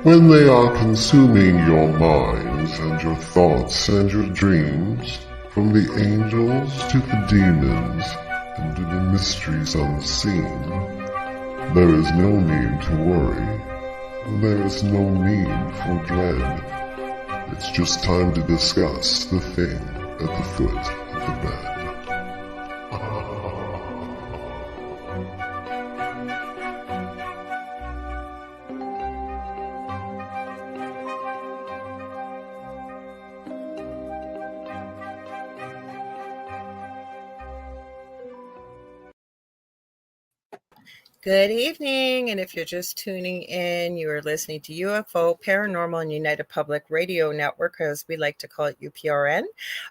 when they are consuming your minds and your thoughts and your dreams, from the angels to the demons and to the mysteries unseen, there is no need to worry. There is no need for dread. It's just time to discuss the thing at the foot of the bed. Good evening, and if you're just tuning in, you are listening to UFO, Paranormal, and United Public Radio Network, as we like to call it, UPRN,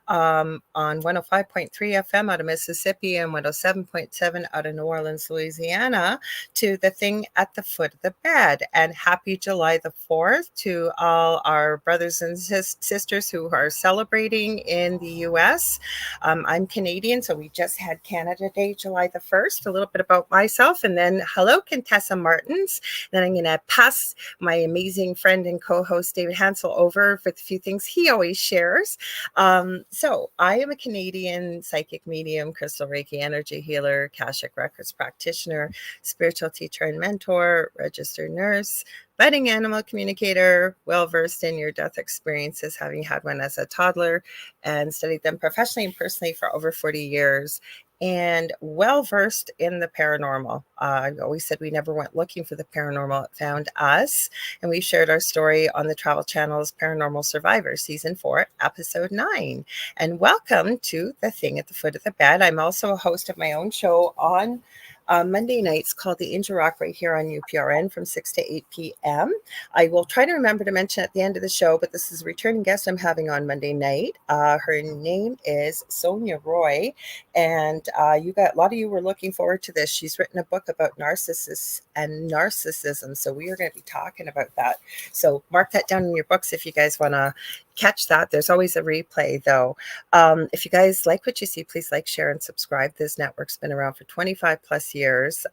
on 105.3 FM out of Mississippi and 107.7 out of New Orleans, Louisiana, to the thing at the foot of the bed. And happy July the 4th to all our brothers and sisters who are celebrating in the U.S. I'm Canadian, so we just had Canada Day, July the 1st. A little bit about myself, and then hello, Contessa Martins. Then I'm going to pass my amazing friend and co-host David Hanzel over with a few things he always shares. So I am a Canadian psychic medium, crystal Reiki energy healer, Akashic Records practitioner, spiritual teacher and mentor, registered nurse, budding animal communicator, well-versed in near-death experiences, having had one as a toddler and studied them professionally and personally for over 40 years. And well-versed in the paranormal. I always said we never went looking for the paranormal. It found us. And we shared our story on the Travel Channel's Paranormal Survivor, Season 4, Episode 9. And welcome to The Thing at the Foot of the Bed. I'm also a host of my own show on Monday nights called The Angel Rock right here on UPRN from 6 to 8 p.m. I will try to remember to mention at the end of the show, but this is a returning guest I'm having on Monday night. Her name is Sonia Roy, and a lot of you were looking forward to this. She's written a book about narcissists and narcissism, so we are going to be talking about that. So mark that down in your books if you guys want to catch that. There's always a replay, though. If you guys like what you see, please like, share, and subscribe. This network's been around for 25 plus years.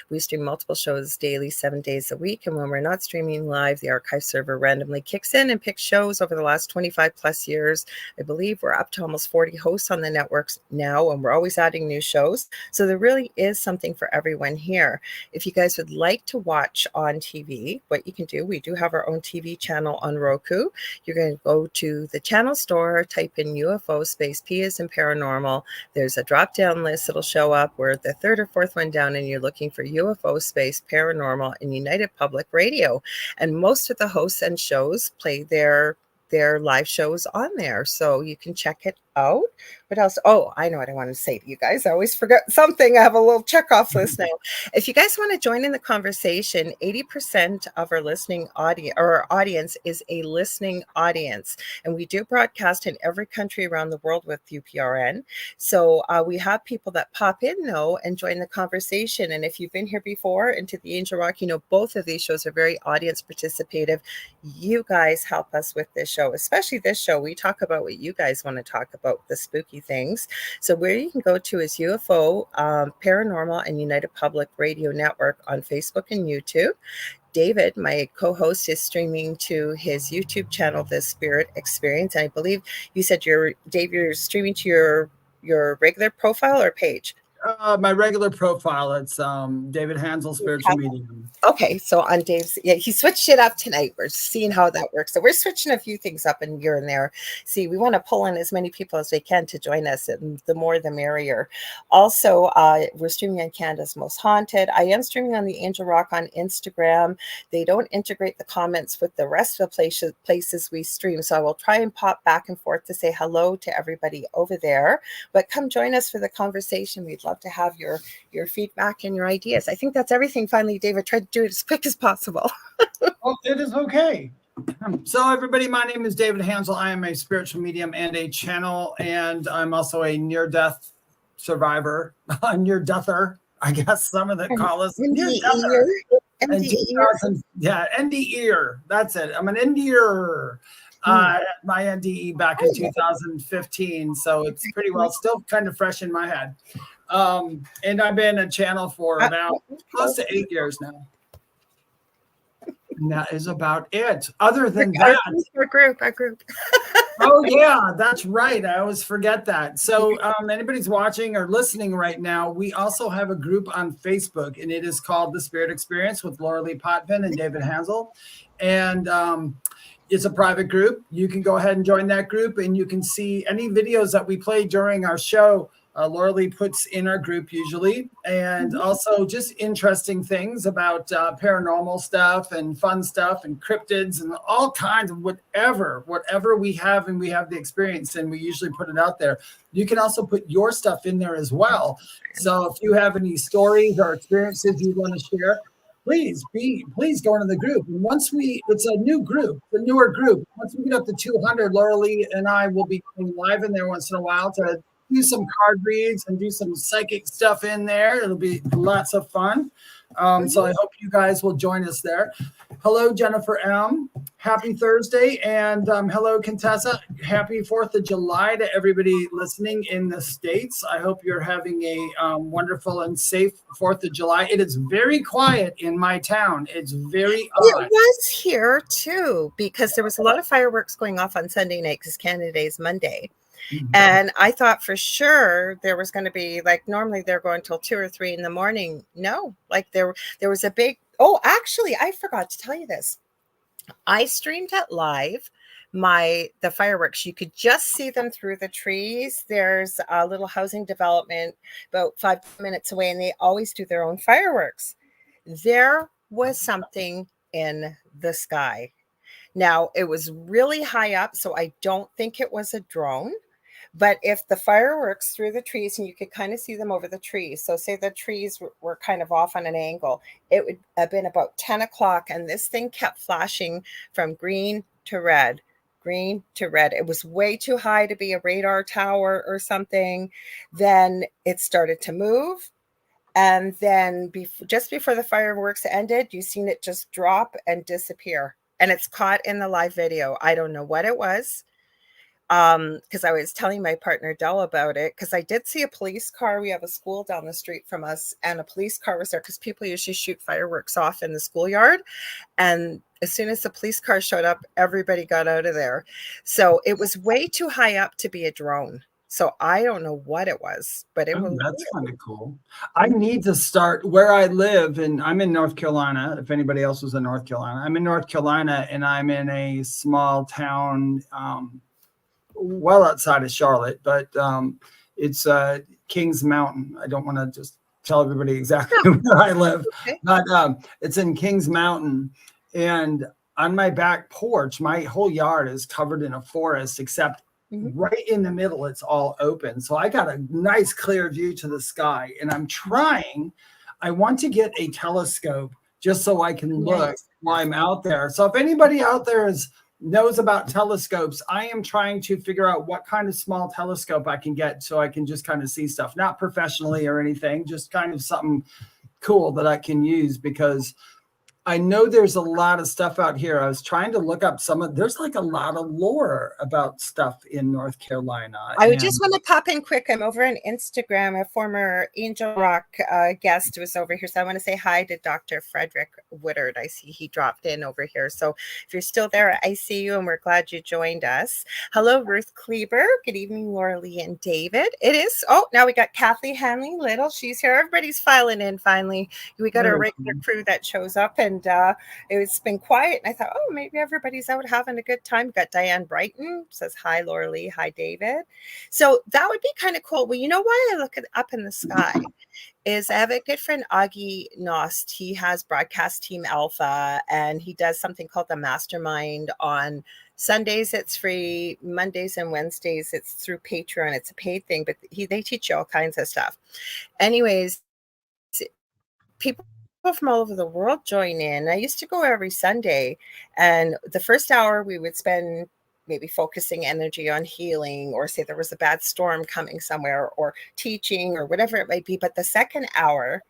We stream multiple shows daily, 7 days a week. And when we're not streaming live, the archive server randomly kicks in and picks shows over the last 25 plus years. I believe we're up to almost 40 hosts on the networks now, and we're always adding new shows. So there really is something for everyone here. If you guys would like to watch on TV, what you can do, we do have our own TV channel on Roku. You're going to go to the channel store, type in UFO space P as in paranormal. There's a drop down list that'll show up. We're the third or fourth one down, and you're looking for UFO space paranormal and United Public Radio. And most of the hosts and shows play their live shows on there, so you can check it out. What else? Oh, I know what I want to say to you guys. I always forget something. I have a little checkoff list now. If you guys want to join in the conversation, 80% of our listening audience, or our audience, is a listening audience, and we do broadcast in every country around the world with UPRN. So we have people that pop in though and join the conversation. And if you've been here before into the Angel Rock, you know both of these shows are very audience participative. You guys help us with this show, especially this show. We talk about what you guys want to talk about, the spooky things. So where you can go to is UFO, Paranormal, and United Public Radio Network on Facebook and YouTube. David, my co-host, is streaming to his YouTube channel, The Spirit Experience. And I believe you said Dave, you're streaming to your regular profile or page? My regular profile. It's David Hanzel, Spiritual Medium. Okay, so on Dave's, yeah, he switched it up tonight. We're seeing how that works. So we're switching a few things up and here and there. See, we want to pull in as many people as we can to join us, and the more the merrier. Also, we're streaming on Canada's Most Haunted. I am streaming on the Angel Rock on Instagram. They don't integrate the comments with the rest of the places we stream, so I will try and pop back and forth to say hello to everybody over there. But come join us for the conversation. We'd love to have your feedback and your ideas. I think that's everything. Finally, David, try to do it as quick as possible. Oh, it is okay. So everybody, my name is David Hanzel. I am a spiritual medium and a channel, and I'm also a near-death survivor, a near-deather, I guess some of them call us. NDE-er. Yeah, NDE-er. That's it. I'm an NDE-er. My NDE back in 2015, so it's pretty well still kind of fresh in my head. And I've been a channel for about close to 8 years now. And that is about it. Other than that, our group. Oh yeah, that's right. I always forget that. So anybody's watching or listening right now, we also have a group on Facebook, and it is called The Spirit Experience with Lorilei Potvin and David Hanzel. And it's a private group. You can go ahead and join that group, and you can see any videos that we play during our show. Lorilei puts in our group usually, and also just interesting things about paranormal stuff and fun stuff and cryptids and all kinds of whatever we have, and we have the experience, and we usually put it out there. You can also put your stuff in there as well. So if you have any stories or experiences you want to share, please go into the group. And it's a new group, a newer group. Once we get up to 200, Lorilei and I will be going live in there once in a while to do some card reads and do some psychic stuff in there. It'll be lots of fun. So I hope you guys will join us there. Hello, Jennifer M. Happy Thursday. And hello, Contessa. Happy 4th of July to everybody listening in the States. I hope you're having a wonderful and safe 4th of July. It is very quiet in my town. It's very odd. It was here too, because there was a lot of fireworks going off on Sunday night because Canada Day is Monday. And I thought for sure there was going to be, like, normally they're going till 2 or 3 in the morning. No, like there was a big, actually, I forgot to tell you this. I streamed it live, the fireworks. You could just see them through the trees. There's a little housing development about 5 minutes away, and they always do their own fireworks. There was something in the sky. Now, it was really high up, so I don't think it was a drone. But if the fireworks through the trees, and you could kind of see them over the trees, so say the trees were kind of off on an angle, it would have been about 10 o'clock, and this thing kept flashing from green to red. It was way too high to be a radar tower or something. Then it started to move. And then just before the fireworks ended, you seen it just drop and disappear. And it's caught in the live video. I don't know what it was. Because I was telling my partner Dell about it, because I did see a police car. We have a school down the street from us, and a police car was there because people usually shoot fireworks off in the schoolyard. And as soon as the police car showed up, everybody got out of there. So it was way too high up to be a drone. So I don't know what it was, but it was. That's kind of cool. I need to start where I live, and I'm in North Carolina. If anybody else was in North Carolina, I'm in North Carolina, and I'm in a small town, well outside of Charlotte, but it's Kings Mountain. I don't want to just tell everybody exactly where I live, but it's in Kings Mountain. And on my back porch, my whole yard is covered in a forest, except right in the middle, it's all open. So I got a nice clear view to the sky, and I want to get a telescope just so I can look while I'm out there. So if anybody out there knows about telescopes, I am trying to figure out what kind of small telescope I can get so I can just kind of see stuff, not professionally or anything, just kind of something cool that I can use, because I know there's a lot of stuff out here. I was trying to look up there's like a lot of lore about stuff in North Carolina. I just want to pop in quick. I'm over on Instagram. A former Angel Rock guest was over here. So I want to say hi to Dr. Frederick Woodard. I see he dropped in over here. So if you're still there, I see you, and we're glad you joined us. Hello, Ruth Kleber. Good evening, Lorilei and David. It is, now we got Kathleen Hanley Little. She's here. Everybody's filing in finally. We got a regular crew that shows up, and it's been quiet. And I thought, maybe everybody's out having a good time. We've got Diane Brighton says, hi, Lorilei. Hi, David. So that would be kind of cool. Well, you know why I look up in the sky is I have a good friend, Augie Nost. He has Broadcast Team Alpha, and he does something called the Mastermind on Sundays. It's free. Mondays and Wednesdays, it's through Patreon. It's a paid thing, but they teach you all kinds of stuff. Anyways, people from all over the world join in. I used to go every Sunday, and the first hour we would spend maybe focusing energy on healing, or say there was a bad storm coming somewhere, or teaching, or whatever it might be. But the second hour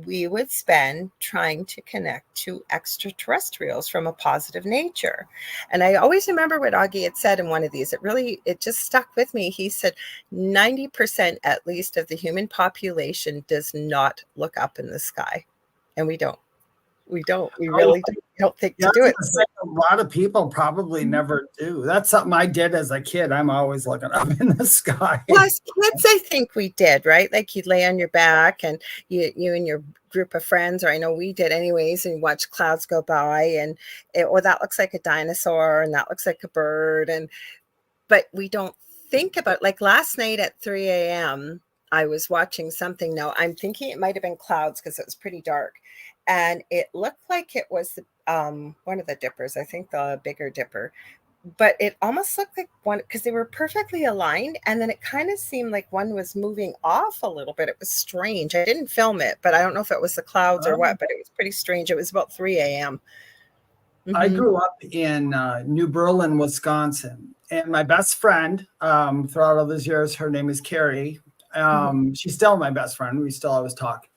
we would spend trying to connect to extraterrestrials from a positive nature. And I always remember what Augie had said in one of these. It just stuck with me. He said 90% at least of the human population does not look up in the sky. And we don't. We don't. We Oh, really don't think yeah, to do it. a lot of people probably never do. That's something I did as a kid. I'm always looking up in the sky. Well, as kids, I think we did, right? Like you'd lay on your back and you and your group of friends, or I know we did anyways, and watch clouds go by and that looks like a dinosaur and that looks like a bird. But we don't think about, like last night at 3 a.m., I was watching something. Now I'm thinking it might have been clouds because it was pretty dark. And it looked like it was one of the dippers, I think the bigger dipper. But it almost looked like one because they were perfectly aligned. And then it kind of seemed like one was moving off a little bit. It was strange. I didn't film it, but I don't know if it was the clouds or what, but it was pretty strange. It was about 3 a.m. I grew up in New Berlin, Wisconsin. And my best friend throughout all those years, her name is Carrie. She's still my best friend. We still always talk.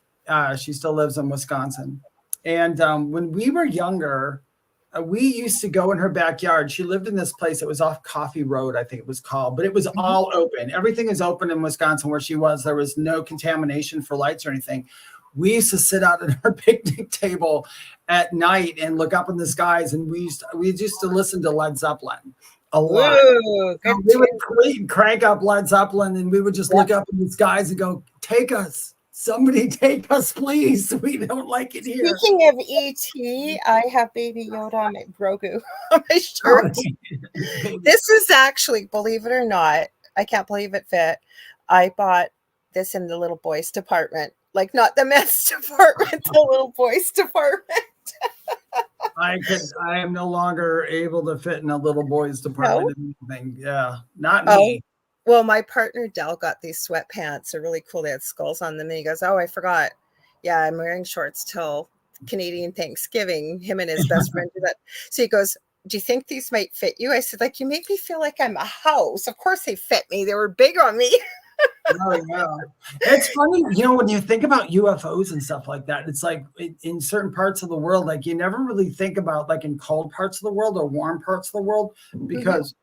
She still lives in Wisconsin. And when we were younger, we used to go in her backyard. She lived in this place. It was off Coffee Road, I think it was called, but it was all open. Everything is open in Wisconsin where she was. There was no contamination for lights or anything. We used to sit out at our picnic table at night and look up in the skies. And we used to listen to Led Zeppelin a lot. Ooh, We would crank up Led Zeppelin and we would just look up in the skies and go, take us. Somebody take us, please. We don't like it here. Speaking of E.T., I have Baby Yoda on my Grogu on my shirt. This is actually, believe it or not, I can't believe it fit. I bought this in the little boys department. Like not the men's department, the little boys department. I am no longer able to fit in a little boys department. No? Yeah, not me. Well, my partner Dell got these sweatpants. They're really cool. They had skulls on them. And he goes, oh, I forgot. Yeah, I'm wearing shorts till Canadian Thanksgiving. Him and his best friend do that. So he goes, do you think these might fit you? I said, like, you make me feel like I'm a house. Of course they fit me. They were big on me. Oh, yeah. It's funny, when you think about UFOs and stuff like that, it's like in certain parts of the world, like you never really think about like in cold parts of the world or warm parts of the world, because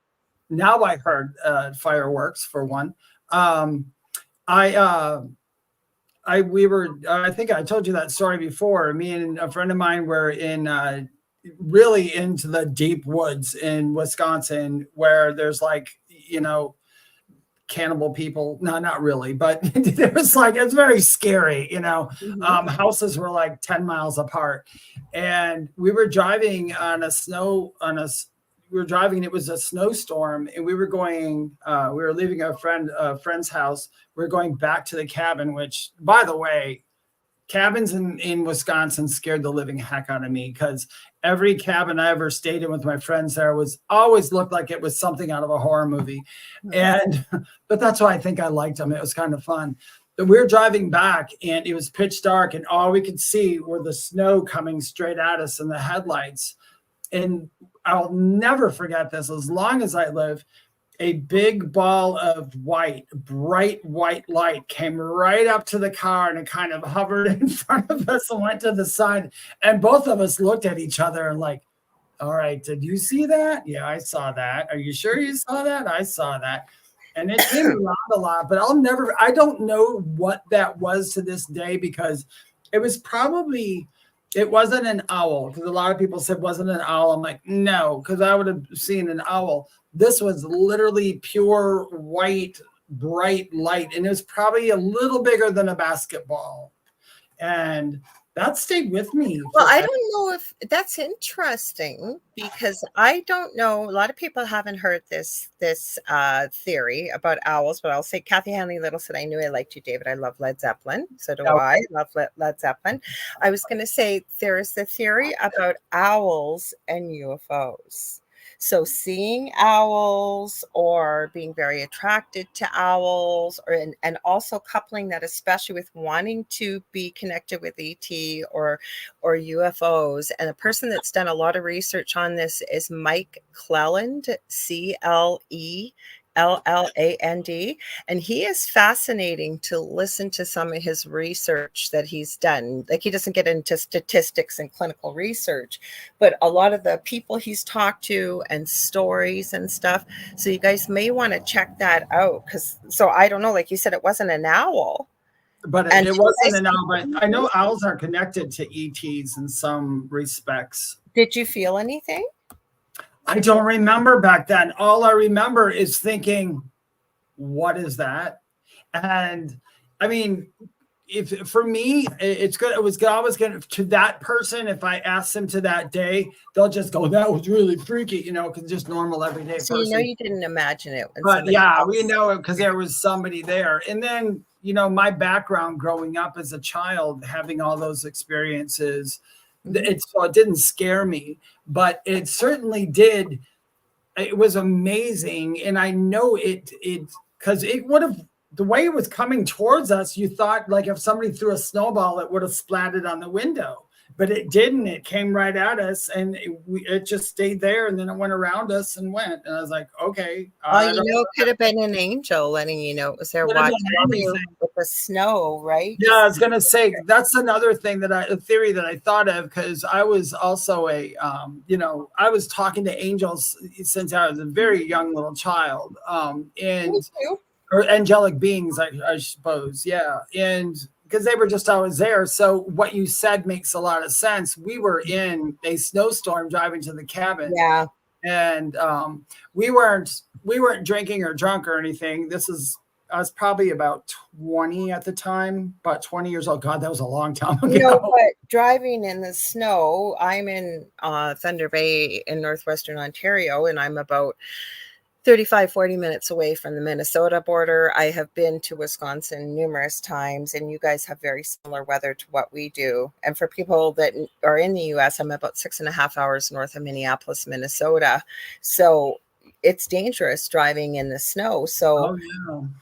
now I heard fireworks for one. I think I told you that story before. Me and a friend of mine were in really into the deep woods in Wisconsin where there's like, cannibal people. No, not really, but it was like, it's very scary, houses were like 10 miles apart and we were driving it was a snowstorm and we were leaving a friend's house. We were going back to the cabin, which by the way, cabins in Wisconsin scared the living heck out of me because every cabin I ever stayed in with my friends there always looked like it was something out of a horror movie. But that's why I think I liked them. It was kind of fun. But we were driving back and it was pitch dark and all we could see were the snow coming straight at us and the headlights. And I'll never forget this as long as I live. A big ball of bright white light came right up to the car and it kind of hovered in front of us and went to the side. And both of us looked at each other and like, all right, did you see that? Yeah, I saw that. Are you sure you saw that? I saw that. And it came around a lot, but I don't know what that was to this day because it wasn't an owl because a lot of people said wasn't an owl. I'm like, no, because I would have seen an owl. This was literally pure white, bright light. And it was probably a little bigger than a basketball. And that stayed with me. Well, I don't know if that's interesting because I don't know. A lot of people haven't heard this theory about owls, but I'll say Kathy Hanley Little said, I knew I liked you, David. I love Led Zeppelin. So do I love Led Zeppelin. I was going to say there is the theory about owls and UFOs. So seeing owls or being very attracted to owls and also coupling that especially with wanting to be connected with ET or UFOs. And a person that's done a lot of research on this is Mike Cleland, CLELLAND. And he is fascinating to listen to some of his research that he's done. Like he doesn't get into statistics and clinical research, but a lot of the people he's talked to and stories and stuff. So you guys may want to check that out. So I don't know, like you said, it wasn't an owl. but And it wasn't an owl. But I know owls are connected to ETs in some respects. did you feel anything? I don't remember back then. All I remember is thinking, what is that? And I mean, if for me, it's good. It was always going to that person. If I asked them to that day, they'll just go, "That was really freaky," you know, because just normal everyday So person. you didn't imagine it. But yeah, we know it because there was somebody there. And then, my background growing up as a child, having all those experiences, so it didn't scare me, but it certainly did. It was amazing, and I know it because it would have. The way it was coming towards us, you thought like if somebody threw a snowball, it would have splattered on the window, but it didn't. It came right at us, and it just stayed there, and then it went around us and went. And I was like, okay. It could have been an angel letting you know it was there watching you with the snow, right? Yeah, I was gonna say that's another thing a theory that I thought of, because I was also I was talking to angels since I was a very young little child, or angelic beings, I suppose. Yeah. And because they were just always there. So what you said makes a lot of sense. We were in a snowstorm driving to the cabin. Yeah. And we weren't drinking or drunk or anything. I was probably about 20 at the time, about 20 years old. God, that was a long time ago. But driving in the snow, I'm in Thunder Bay in northwestern Ontario, and I'm about 35-40 minutes away from the Minnesota border. I have been to Wisconsin numerous times, and you guys have very similar weather to what we do. And for people that are in the US, I'm about 6.5 hours north of Minneapolis, Minnesota. So it's dangerous driving in the snow. So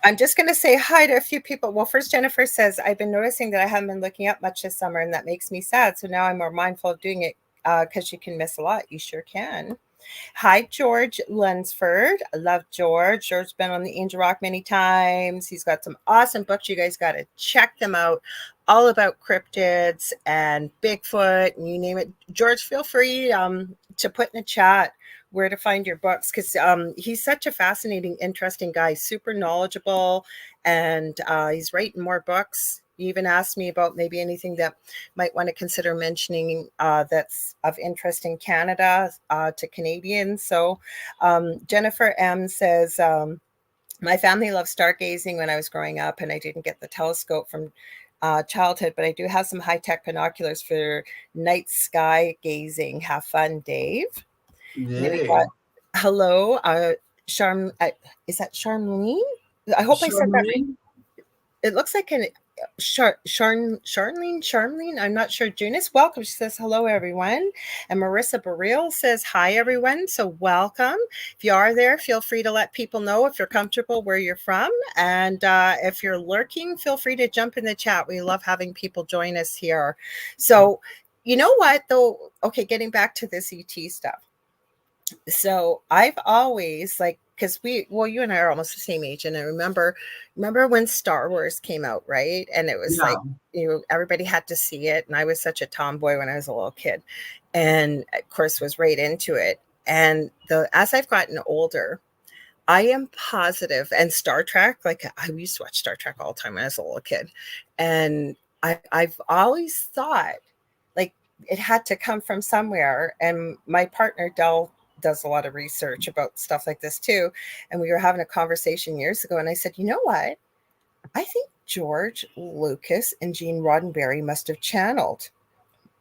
I'm just going to say hi to a few people. Well, first, Jennifer says, I've been noticing that I haven't been looking up much this summer, and that makes me sad. So now I'm more mindful of doing it because you can miss a lot. You sure can. Hi, George Lunsford. I love George. George's been on the Angel Rock many times. He's got some awesome books. You guys got to check them out. All about cryptids and Bigfoot and you name it. George, feel free to put in the chat where to find your books, because he's such a fascinating, interesting guy, super knowledgeable, and he's writing more books. You even asked me about maybe anything that might want to consider mentioning that's of interest in Canada to Canadians. So Jennifer M says, my family loved stargazing when I was growing up, and I didn't get the telescope from childhood, but I do have some high-tech binoculars for night sky gazing. Have fun, Dave. Hello, is that Charlene? I hope I said that. It looks like Charlene. I'm not sure. Junice, welcome. She says hello, everyone. And Marissa Burrell says hi, everyone. So welcome. If you are there, feel free to let people know if you're comfortable where you're from. And if you're lurking, feel free to jump in the chat. We love having people join us here. So you know what, though? Okay, getting back to this ET stuff. So I've always because you and I are almost the same age, and I remember when Star Wars came out, right? And it was everybody had to see it, and I was such a tomboy when I was a little kid, and of course was right into it. And as I've gotten older, I am positive, and Star Trek, I used to watch Star Trek all the time when I was a little kid, and I've always thought it had to come from somewhere. And my partner Del does a lot of research about stuff like this too. And we were having a conversation years ago, and I said, you know what? I think George Lucas and Gene Roddenberry must have channeled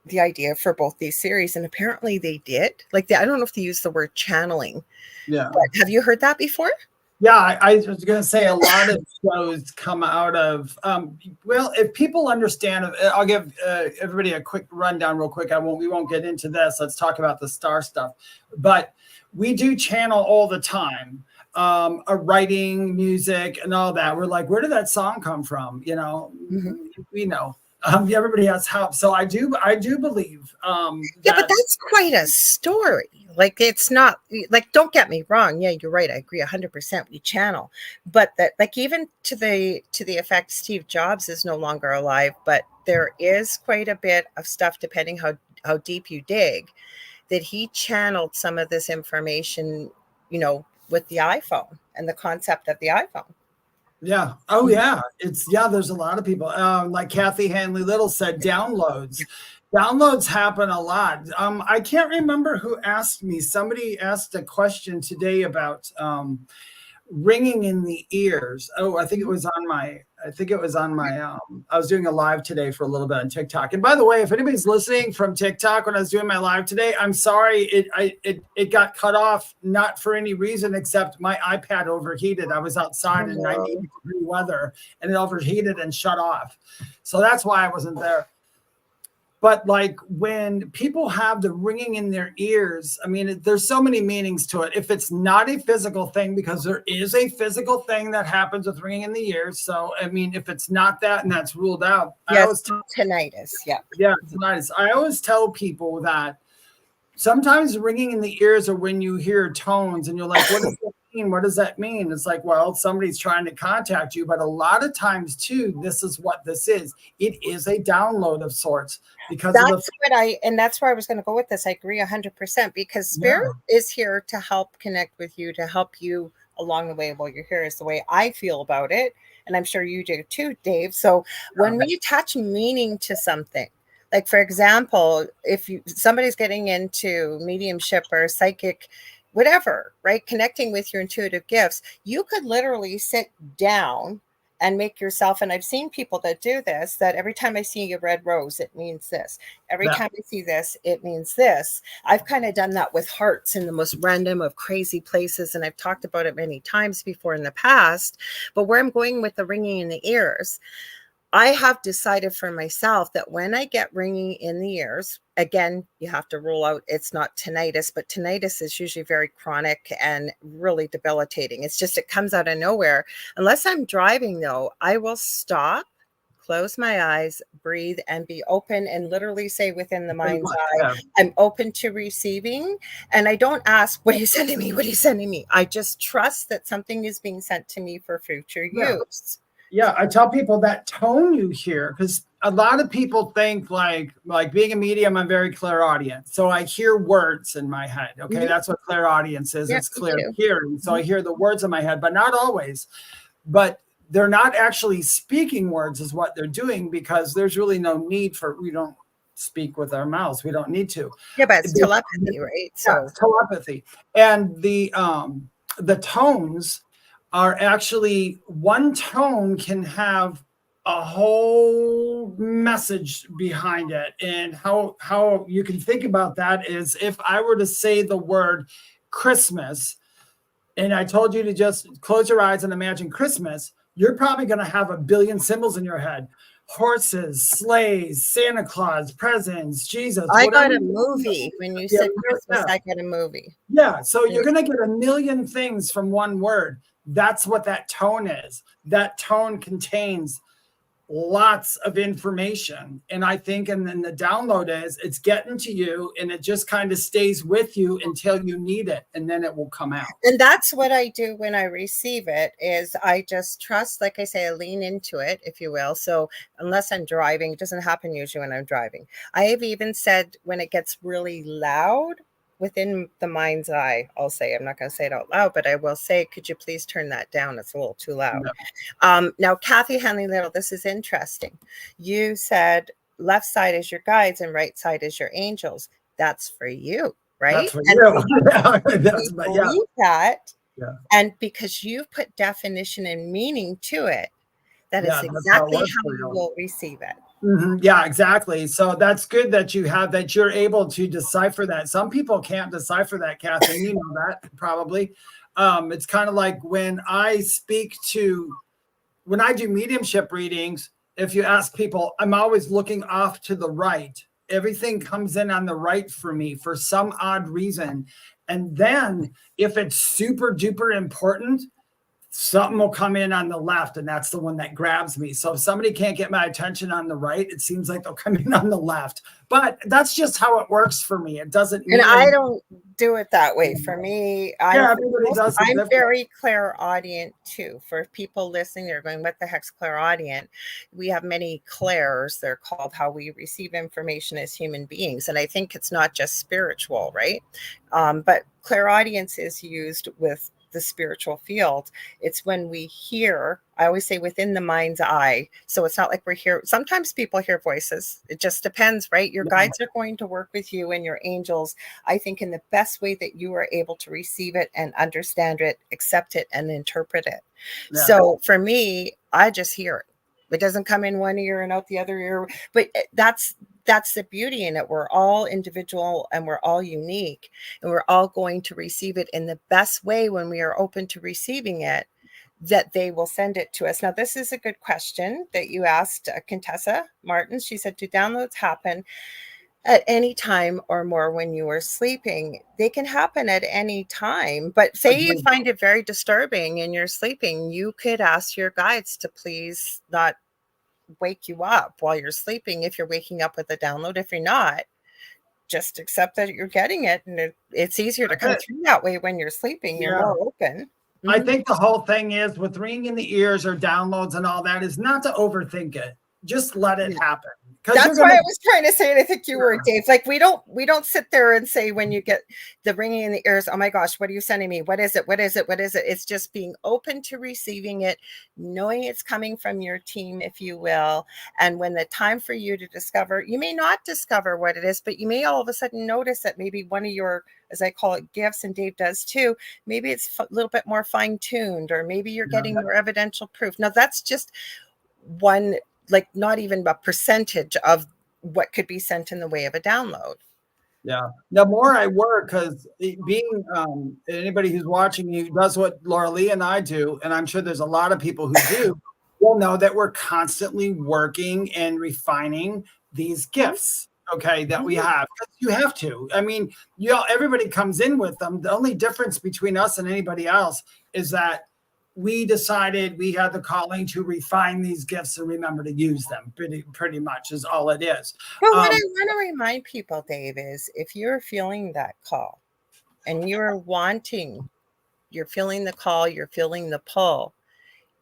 the idea for both these series. And apparently they did. I don't know if they use the word channeling. Yeah. But have you heard that before? Yeah, I was going to say a lot of shows come out of, if people understand, I'll give everybody a quick rundown real quick. We won't get into this. Let's talk about the star stuff. But we do channel all the time, writing, music, and all that. We're like, where did that song come from? We know. Everybody has help. So I do believe. But that's quite a story. It's not don't get me wrong. Yeah, you're right. I agree 100%. We channel, but that even to the effect Steve Jobs is no longer alive, but there is quite a bit of stuff, depending how deep you dig, that he channeled some of this information, with the iPhone and the concept of the iPhone. Yeah. Oh, yeah. There's a lot of people. Like Kathy Hanley Little said, downloads. Downloads happen a lot. I can't remember who asked me. Somebody asked a question today about ringing in the ears. Oh, I think it was on my, I was doing a live today for a little bit on TikTok. And by the way, if anybody's listening from TikTok when I was doing my live today, I'm sorry. It got cut off, not for any reason, except my iPad overheated. I was outside in 90-degree weather and it overheated and shut off. So that's why I wasn't there. But like when people have the ringing in their ears, I mean, there's so many meanings to it. If it's not a physical thing, because there is a physical thing that happens with ringing in the ears. So, I mean, if it's not that and that's ruled out. Yes, tinnitus. Yeah. Yeah, tinnitus. I always tell people that sometimes ringing in the ears are when you hear tones and you're like, what does that mean? What does that mean? It's like, well, somebody's trying to contact you. But a lot of times, too, this is what this is. It is a download of sorts. Because that's that's where I was going to go with this. I agree 100% because spirit is here to help connect with you, to help you along the way while you're here, is the way I feel about it. And I'm sure you do too, Dave. So when we attach meaning to something, like, for example, if somebody's getting into mediumship or psychic, whatever, right? Connecting with your intuitive gifts, you could literally sit down and make yourself, and I've seen people that do this, that every time I see a red rose, it means this. Every time I see this, it means this. I've kind of done that with hearts in the most random of crazy places, and I've talked about it many times before in the past. But where I'm going with the ringing in the ears, I have decided for myself that when I get ringing in the ears, again, you have to rule out it's not tinnitus, but tinnitus is usually very chronic and really debilitating. It's just, it comes out of nowhere. Unless I'm driving though, I will stop, close my eyes, breathe, and be open and literally say within the mind's eye, I'm open to receiving. And I don't ask, what are you sending me? What are you sending me? I just trust that something is being sent to me for future use. Yeah, I tell people that tone you hear, because a lot of people think like being a medium, I'm very clairaudient. So I hear words in my head. Okay, that's what clairaudience is. It's clear hearing. So I hear the words in my head, but not always. But they're not actually speaking words is what they're doing, because there's really no need for, we don't speak with our mouths. We don't need to. Yeah, but it's telepathy, right? So telepathy. And the tones are actually, one tone can have a whole message behind it. And how you can think about that is, if I were to say the word Christmas and I told you to just close your eyes and imagine Christmas, you're probably going to have a billion symbols in your head. Horses, sleighs, Santa Claus, presents, Jesus. I got a movie. When you said Christmas, I got a movie. Yeah. So you're going to get a million things from one word. That's what that tone is. That tone contains lots of information. And I think, and then the download is, it's getting to you and it just kind of stays with you until you need it. And then it will come out. And that's what I do when I receive it, is I just trust, like I say, I lean into it, if you will. So unless I'm driving, it doesn't happen usually when I'm driving. I have even said when it gets really loud, within the mind's eye, I'll say, I'm not going to say it out loud, but I will say, could you please turn that down? It's a little too loud. No. Now, Kathy Hanley Little, this is interesting. You said left side is your guides and right side is your angels. That's for you, right? That's for you. That. Yeah. And because you've put definition and meaning to it, that is exactly how you will receive it. Mm-hmm. Yeah, exactly. So that's good that you have, that you're able to decipher that. Some people can't decipher that, Kathy. You know that probably. It's kind of like when I do mediumship readings, if you ask people, I'm always looking off to the right. Everything comes in on the right for me for some odd reason. And then if it's super duper important, something will come in on the left, and that's the one that grabs me. So if somebody can't get my attention on the right, it seems like they'll come in on the left. But that's just how it works for me. It doesn't mean... And I don't do it that way. For me, I'm very clairaudient too. For people listening, they're going, what the heck's clairaudient? We have many clairs, they're called, how we receive information as human beings. And I think it's not just spiritual, right? But clairaudience is used with the spiritual field. It's when we hear, I always say, within the mind's eye. So it's not like we're here. Sometimes people hear voices. It just depends, right? Your guides are going to work with you and your angels, I think, in the best way that you are able to receive it and understand it, accept it, and interpret it. Yeah. So for me, I just hear it. It doesn't come in one ear and out the other ear, but that's the beauty in it. We're all individual and we're all unique, and we're all going to receive it in the best way when we are open to receiving it, that they will send it to us. Now, this is a good question that you asked Contessa Martin. She said, do downloads happen at any time or more when you are sleeping? They can happen at any time, but say you find it very disturbing and you're sleeping, you could ask your guides to please not wake you up while you're sleeping if you're waking up with a download. If you're not, just accept that you're getting it, and it's easier to come through that way when you're sleeping. You're more open. I think the whole thing is with ringing in the ears or downloads and all that is not to overthink it. Just let it happen. That's why I was trying to say it. I think you were, Dave. Like we don't sit there and say when you get the ringing in the ears, oh my gosh, what are you sending me? What is it? What is it? What is it? It's just being open to receiving it, knowing it's coming from your team, if you will. And when the time for you to discover, you may not discover what it is, but you may all of a sudden notice that maybe one of your, as I call it, gifts, and Dave does too, maybe it's a little bit more fine-tuned, or maybe you're getting more evidential proof. Now that's just one, like not even a percentage of what could be sent in the way of a download. Yeah. The more I work, because being anybody who's watching you does what Lorilei and I do, and I'm sure there's a lot of people who do, will know that we're constantly working and refining these gifts, okay, that we have. You have to. I mean, everybody comes in with them. The only difference between us and anybody else is that we decided we had the calling to refine these gifts and remember to use them. Pretty much is all it is. But what I want to remind people, Dave, is if you're feeling that call and you're feeling the call, you're feeling the pull,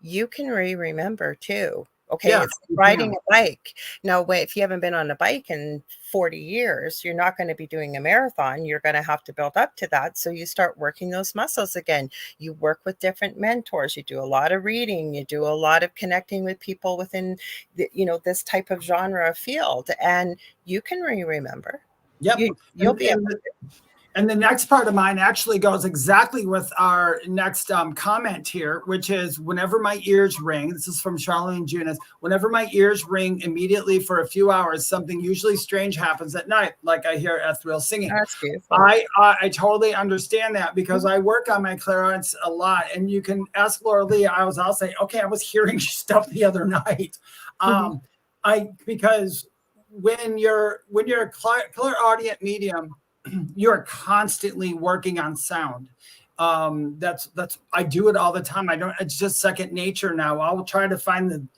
you can remember too. Okay, it's like riding a bike. Now, if you haven't been on a bike in 40 years, you're not going to be doing a marathon. You're going to have to build up to that. So you start working those muscles again. You work with different mentors. You do a lot of reading. You do a lot of connecting with people within, this type of genre field, and you can remember. Yep, you'll be able to. And the next part of mine actually goes exactly with our next comment here, which is whenever my ears ring, this is from Charlene Junis, whenever my ears ring immediately for a few hours, something usually strange happens at night, like I hear Ethriel singing. That's beautiful. I totally understand that because I work on my clairaudience a lot, and you can ask Lorilei. I'll say, okay, I was hearing stuff the other night. Because when you're a clairaudient medium, you're constantly working on sound. That's I do it all the time. It's just second nature now. I'll try to find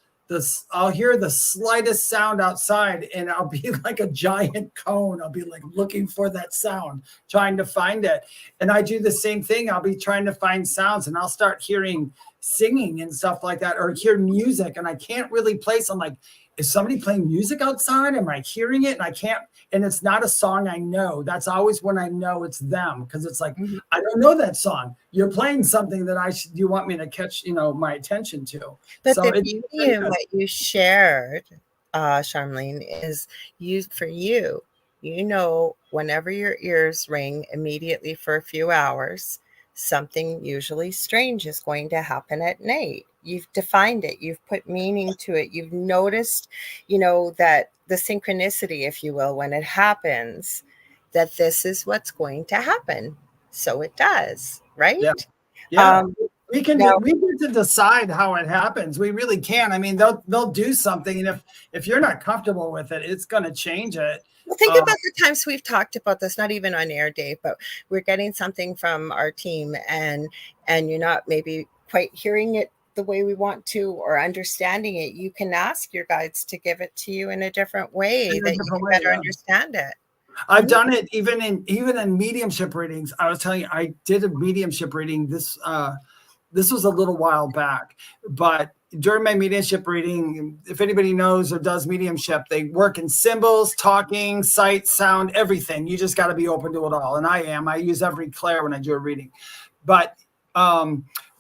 I'll hear the slightest sound outside and I'll be like a giant cone. I'll be like looking for that sound, trying to find it. And I do the same thing. I'll be trying to find sounds and I'll start hearing singing and stuff like that, or hear music. And I can't really place. I'm like, is somebody playing music outside? Am I hearing it? And I can't, and it's not a song I know. That's always when I know it's them. Cause it's like, I don't know that song. You're playing something that you want me to catch, my attention to. But so the beauty of what you shared, Charlene, is whenever your ears ring immediately for a few hours, something usually strange is going to happen at night. You've defined it. You've put meaning to it. You've noticed, that the synchronicity, if you will, when it happens, that this is what's going to happen. So it does, right? Yeah. We get to decide how it happens. We really can. I mean, they'll do something, and if you're not comfortable with it, it's going to change it. Well, think about the times we've talked about this, not even on air, Dave, but we're getting something from our team, and you're not maybe quite hearing it the way we want to or understanding it. You can ask your guides to give it to you in a different way that you can better understand it. I've done it even in mediumship readings. I was telling you, I did a mediumship reading. This was a little while back, but during my mediumship reading, if anybody knows or does mediumship, they work in symbols, talking, sight, sound, everything. You just got to be open to it all. And I use every clair when I do a reading. But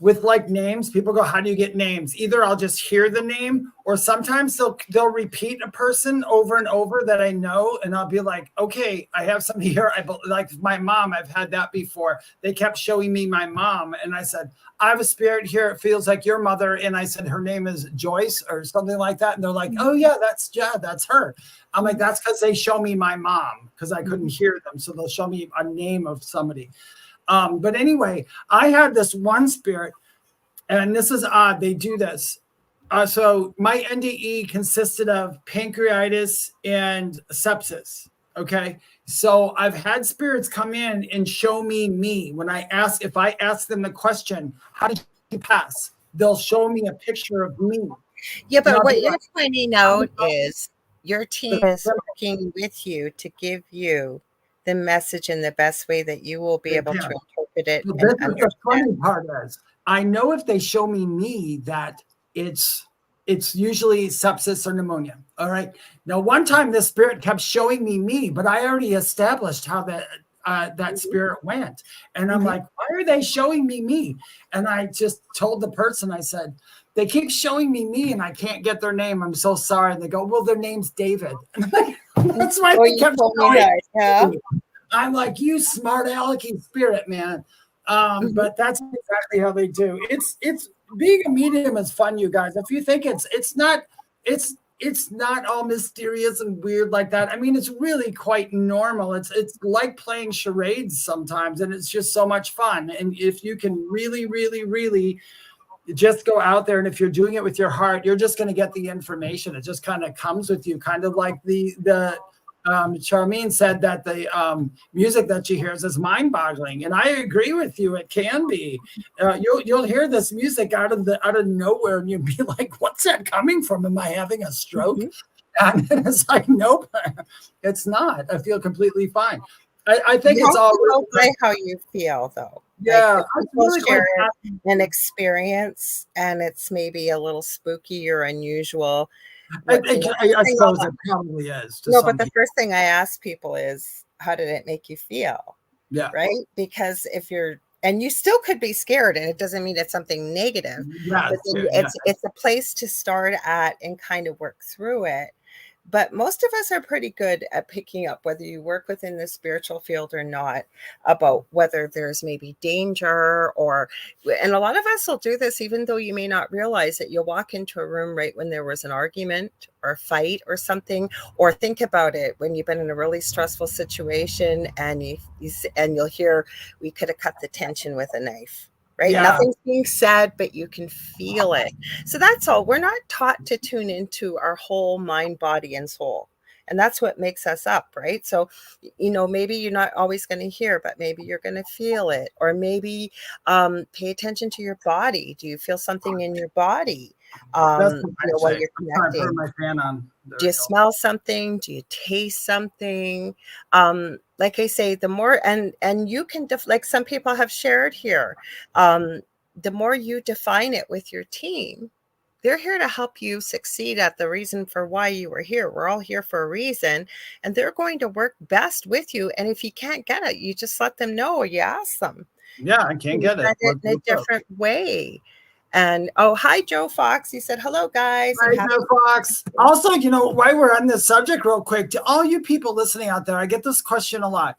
with like names, people go, how do you get names? Either I'll just hear the name, or sometimes they'll repeat a person over and over that I know. And I'll be like, okay, I have somebody here. Like my mom, I've had that before. They kept showing me my mom. And I said, I have a spirit here. It feels like your mother. And I said, her name is Joyce or something like that. And they're like, oh yeah, that's her. I'm like, that's because they show me my mom because I couldn't hear them. So they'll show me a name of somebody. But anyway, I had this one spirit, and this is odd. They do this. So my NDE consisted of pancreatitis and sepsis. Okay. So I've had spirits come in and show me when if I ask them the question, how did you pass? They'll show me a picture of me. Yeah, but what you're finding out is your team is working with you to give you the message in the best way that you will be able to interpret it. Well, this is the funny part is, I know if they show me that it's usually sepsis or pneumonia. All right. Now, one time this spirit kept showing me, but I already established how that spirit went. And I'm like, why are they showing me? And I just told the person, I said, they keep showing me and I can't get their name. I'm so sorry. And they go, well, their name's David. And I'm like, that's why they kept showing me. I'm like, you smart alecky spirit, man. But that's exactly how they do. It's being a medium is fun, you guys. If you think it's not all mysterious and weird like that. I mean, it's really quite normal. It's like playing charades sometimes, and it's just so much fun. And if you can really, really, really just go out there, and if you're doing it with your heart, you're just going to get the information. It just kind of comes with you, kind of like the Charmaine said that the music that she hears is mind-boggling, and I agree with you. It can be. You'll hear this music out of nowhere, and you'll be like, "What's that coming from? Am I having a stroke?" And it's like, nope, it's not. I feel completely fine. I think it's all right how you feel, though. Yeah, like people share an experience, and it's maybe a little spooky or unusual. I suppose it probably is. No, but the first thing I ask people is, how did it make you feel? Yeah. Right? Because and you still could be scared, and it doesn't mean it's something negative. Yeah, it's a place to start at and kind of work through it. But most of us are pretty good at picking up, whether you work within the spiritual field or not, about whether there's maybe danger and a lot of us will do this, even though you may not realize it. You'll walk into a room right when there was an argument or a fight or something, or think about it when you've been in a really stressful situation and you'll hear, we could have cut the tension with a knife. Right? Yeah. Nothing's being said, but you can feel it. So that's all. We're not taught to tune into our whole mind, body, and soul. And that's what makes us up, right? So, maybe you're not always going to hear, but maybe you're going to feel it. Or maybe pay attention to your body. Do you feel something in your body while you're connecting? My fan on. Do you smell something? Do you taste something? Like I say, the more, and you can, like some people have shared here, the more you define it with your team, they're here to help you succeed at the reason for why you were here. We're all here for a reason, and they're going to work best with you. And if you can't get it, you just let them know, or you ask them. Yeah, I can't get it. In a different way. And hi, Joe Fox. He said, hello, guys. Hi, Joe Fox. Also, while we're on this subject real quick, to all you people listening out there, I get this question a lot.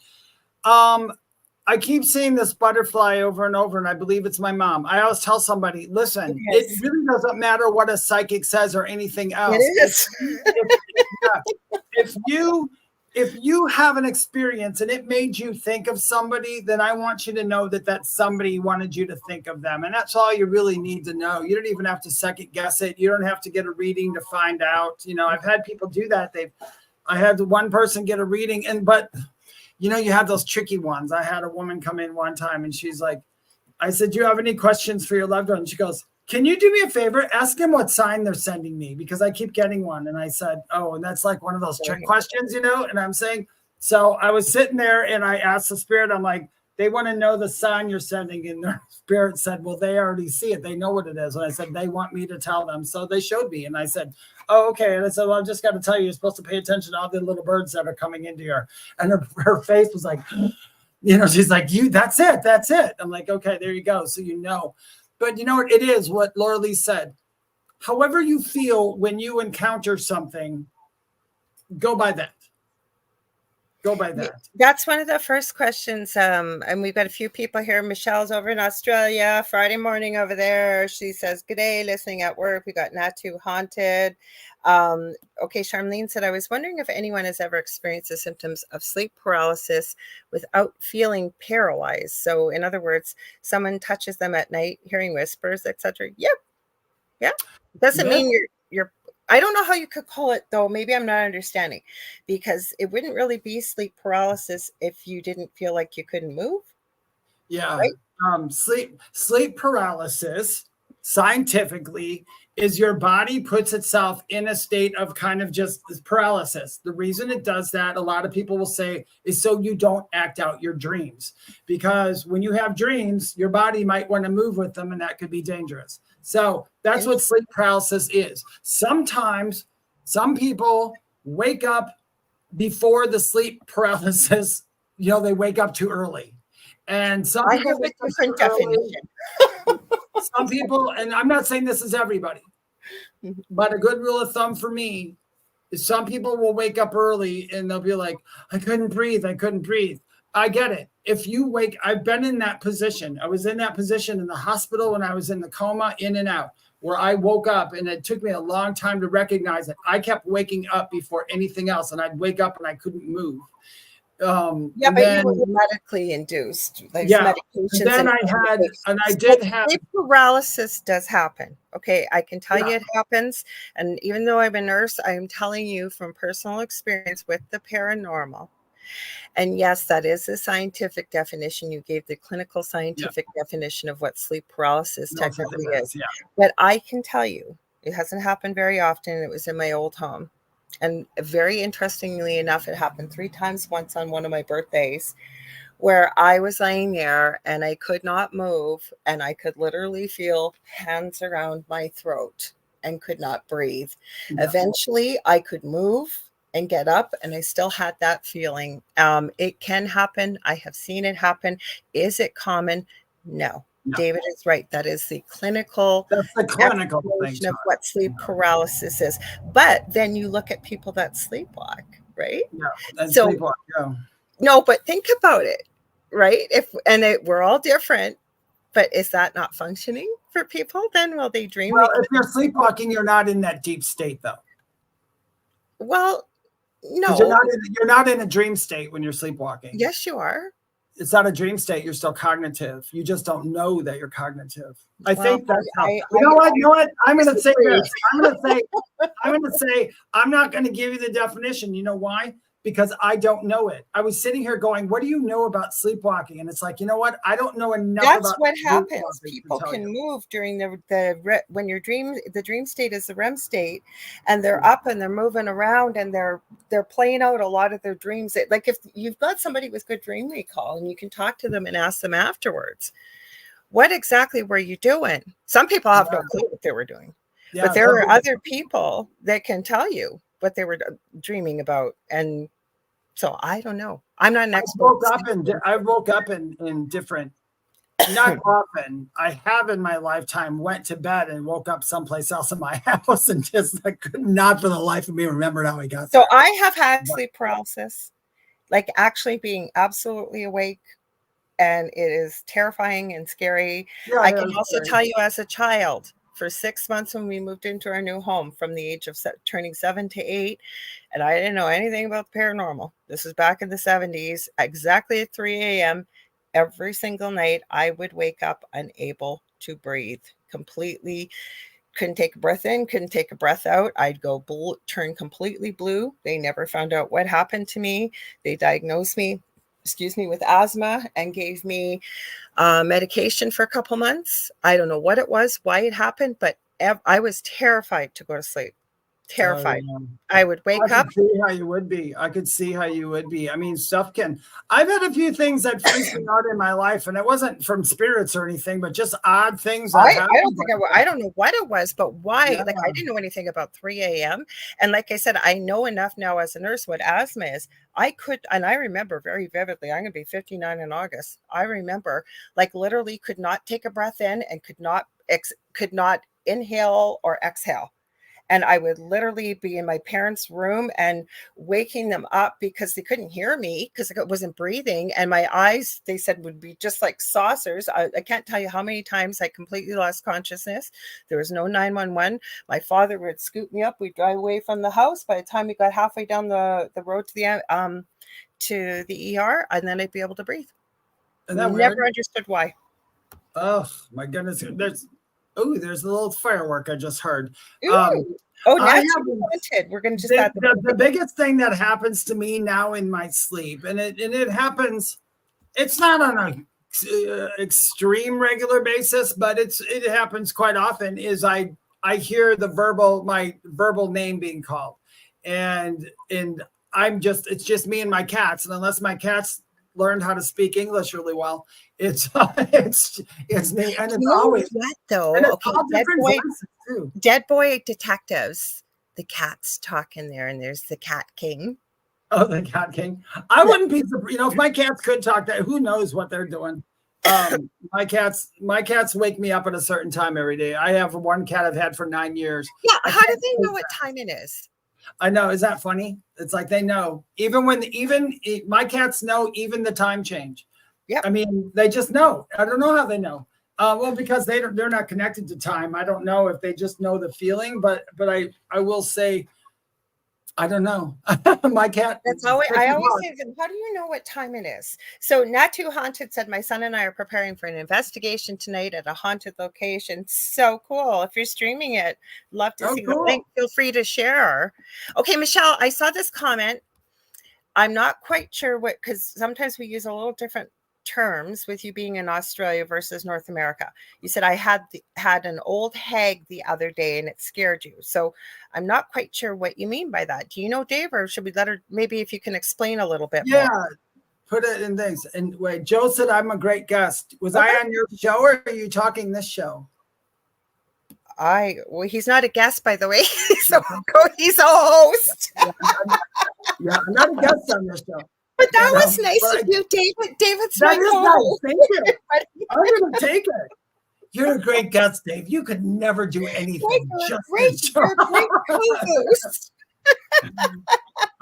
I keep seeing this butterfly over and over, and I believe it's my mom. I always tell somebody, listen, it really doesn't matter what a psychic says or anything else. It is. If you have an experience and it made you think of somebody, then I want you to know that somebody wanted you to think of them. And that's all you really need to know. You don't even have to second guess it. You don't have to get a reading to find out. I've had people do that. I had one person get a reading, but you have those tricky ones. I had a woman come in one time and she's like, I said, do you have any questions for your loved one? She goes, can you do me a favor? Ask them what sign they're sending me, because I keep getting one. And I said, oh, and that's like one of those trick questions, and I'm saying, so I was sitting there and I asked the spirit, I'm like, they want to know the sign you're sending. And their spirit said, well, they already see it. They know what it is. And I said, they want me to tell them. So they showed me. And I said, oh, okay. And I said, well, I've just got to tell you, you're supposed to pay attention to all the little birds that are coming into here. And her face was like, She's like, that's it. I'm like, okay, there you go. So, but you know what? It is what Lorilei said. However you feel when you encounter something, go by that. Go by that. That's one of the first questions. And we've got a few people here. Michelle's over in Australia, Friday morning over there. She says, good day, listening at work. We got Natu Haunted. Okay, Charlene said, I was wondering if anyone has ever experienced the symptoms of sleep paralysis without feeling paralyzed. So in other words, someone touches them at night, hearing whispers, etc. Yep. Yeah. Doesn't mean you're I don't know how you could call it, though. Maybe I'm not understanding, because it wouldn't really be sleep paralysis if you didn't feel like you couldn't move. Yeah. Right? Sleep paralysis scientifically is your body puts itself in a state of kind of just paralysis. The reason it does that, a lot of people will say, is so you don't act out your dreams. Because when you have dreams, your body might want to move with them, and that could be dangerous. So that's what sleep paralysis is. Sometimes some people wake up before the sleep paralysis, they wake up too early. And some people have a different definition. Some people, and I'm not saying this is everybody, but a good rule of thumb for me is some people will wake up early and they'll be like, I couldn't breathe. I get it. If you wake, I've been in that position. I was in that position in the hospital when I was in the coma, in and out, where I woke up, and it took me a long time to recognize it. I kept waking up before anything else, and I'd wake up and I couldn't move. But you were medically induced. Medications. Then I did have sleep paralysis does happen. Okay, I can tell you it happens. And even though I'm a nurse, I am telling you from personal experience with the paranormal. And yes, that is the scientific definition. You gave the clinical scientific definition of what sleep paralysis technically is. Yeah. But I can tell you, it hasn't happened very often. It was in my old home. And very interestingly enough, it happened 3 times, once on one of my birthdays, where I was laying there and I could not move, and I could literally feel hands around my throat and could not breathe. Yeah. Eventually, I could move and get up, and I still had that feeling. It can happen. I have seen it happen. Is it common? No. David is right. That is the clinical definition of what sleep paralysis is. But then you look at people that sleepwalk, right? No, but think about it, right? We're all different, but is that not functioning for people? Then will they dream? Well, if you're sleepwalking, you're not in that deep state, though. Well, no, you're not in a dream state when you're sleepwalking. Yes, you are. It's not a dream state. You're still cognitive. You just don't know that you're cognitive. I think that's how. You know what? I'm going to say this. I'm going to say I'm not going to give you the definition. You know why? Because I don't know it. I was sitting here going, what do you know about sleepwalking? And it's like, you know what? I don't know enough about That's what happens. People can move during when your the dream state is the REM state, and they're up and they're moving around and they're playing out a lot of their dreams. Like if you've got somebody with good dream recall and you can talk to them and ask them afterwards, what exactly were you doing? Some people have no clue what they were doing, but there are other people that can tell you what they were dreaming about. And so I don't know. I'm not an expert. I woke up in different, not often. I have in my lifetime went to bed and woke up someplace else in my house and just could not for the life of me remember how I got there. So I have had sleep paralysis, like actually being absolutely awake. And it is terrifying and scary. Yeah, I can also tell you as a child, for 6 months when we moved into our new home from the age of turning 7 to 8. And I didn't know anything about the paranormal. This was back in the 70s, exactly at 3 a.m. Every single night, I would wake up unable to breathe, completely. Couldn't take a breath in, couldn't take a breath out. I'd go turn completely blue. They never found out what happened to me. They diagnosed me with asthma and gave me medication for a couple months. I don't know what it was, why it happened, but I was terrified to go to sleep. Terrified. Yeah. I would wake up. I could see how you would be. I could see how you would be. I mean, stuff can. I've had a few things that freaked me out in my life, and it wasn't from spirits or anything, but just odd things that I happened. don't think I don't know what it was, but why? Yeah. Like, I didn't know anything about 3 a.m. And like I said, I know enough now as a nurse what asthma is. I could, and I remember very vividly, I'm going to be 59 in August. I remember, like, literally could not take a breath in and could not inhale or exhale. And I would literally be in my parents' room and waking them up because they couldn't hear me because I wasn't breathing. And my eyes, they said, would be just like saucers. I can't tell you how many times I completely lost consciousness. There was no 911. My father would scoop me up. We'd drive away from the house. By the time we got halfway down the road to the ER, and then I'd be able to breathe. And that never understood why. Oh my goodness! There's a little firework I just heard. Now we're going to just add the biggest thing that happens to me now in my sleep, and it happens. It's not on a extreme regular basis, but it happens quite often. Is I hear my verbal name being called, and it's just me and my cats, and unless my cats learned how to speak English really well, it's me, and it's always what though. and Okay, Dead Boy Detectives. The cats talk in there, and there's the Cat King. Oh, the Cat King. I wouldn't be, if my cats could talk, that who knows what they're doing. My cats wake me up at a certain time every day. I have one cat I've had for 9 years. Yeah, how do they know what time it is? I know. Is that funny? It's like they know. Even my cats know even the time change. Yeah. I mean, they just know. I don't know how they know. Well, because they're not connected to time. I don't know if they just know the feeling, but I will say, I don't know. My cat. That's always I always say to them, how do you know what time it is? So Not Too Haunted said, my son and I are preparing for an investigation tonight at a haunted location. So cool. If you're streaming it, love to see the link. Feel free to share. Okay, Michelle, I saw this comment. I'm not quite sure because sometimes we use a little different terms with you being in Australia versus North America. You said I had an old hag the other day and it scared you. So I'm not quite sure what you mean by that. Do you know, Dave, or should we let her, maybe if you can explain a little bit more? Yeah, put it in things. And wait, Joe said I'm a great guest. Was I on your show or are you talking this show? Well, he's not a guest, by the way. So he's a host. Yeah, I'm not a guest on this show. But that was nice of you, David. David's my co-host. Nice. Thank you. I'm going to take it. You're a great guest, Dave. You could never do anything. You're great co-host.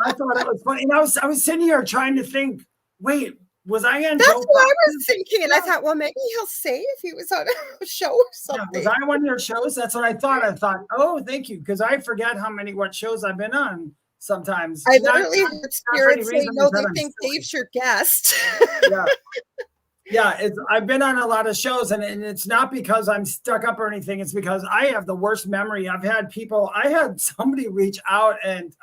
I thought it was funny. And I was sitting here trying to think, wait, was I on? That's what I was thinking. And I thought, well, maybe he'll say if he was on a show or something. Yeah, was I on one of your shows? That's what I thought. I thought, oh, thank you. Because I forget what shows I've been on. Sometimes I literally heard spirits say, no, they think Dave's your guest. Yeah, I've been on a lot of shows, and it's not because I'm stuck up or anything. It's because I have the worst memory. I had somebody reach out, and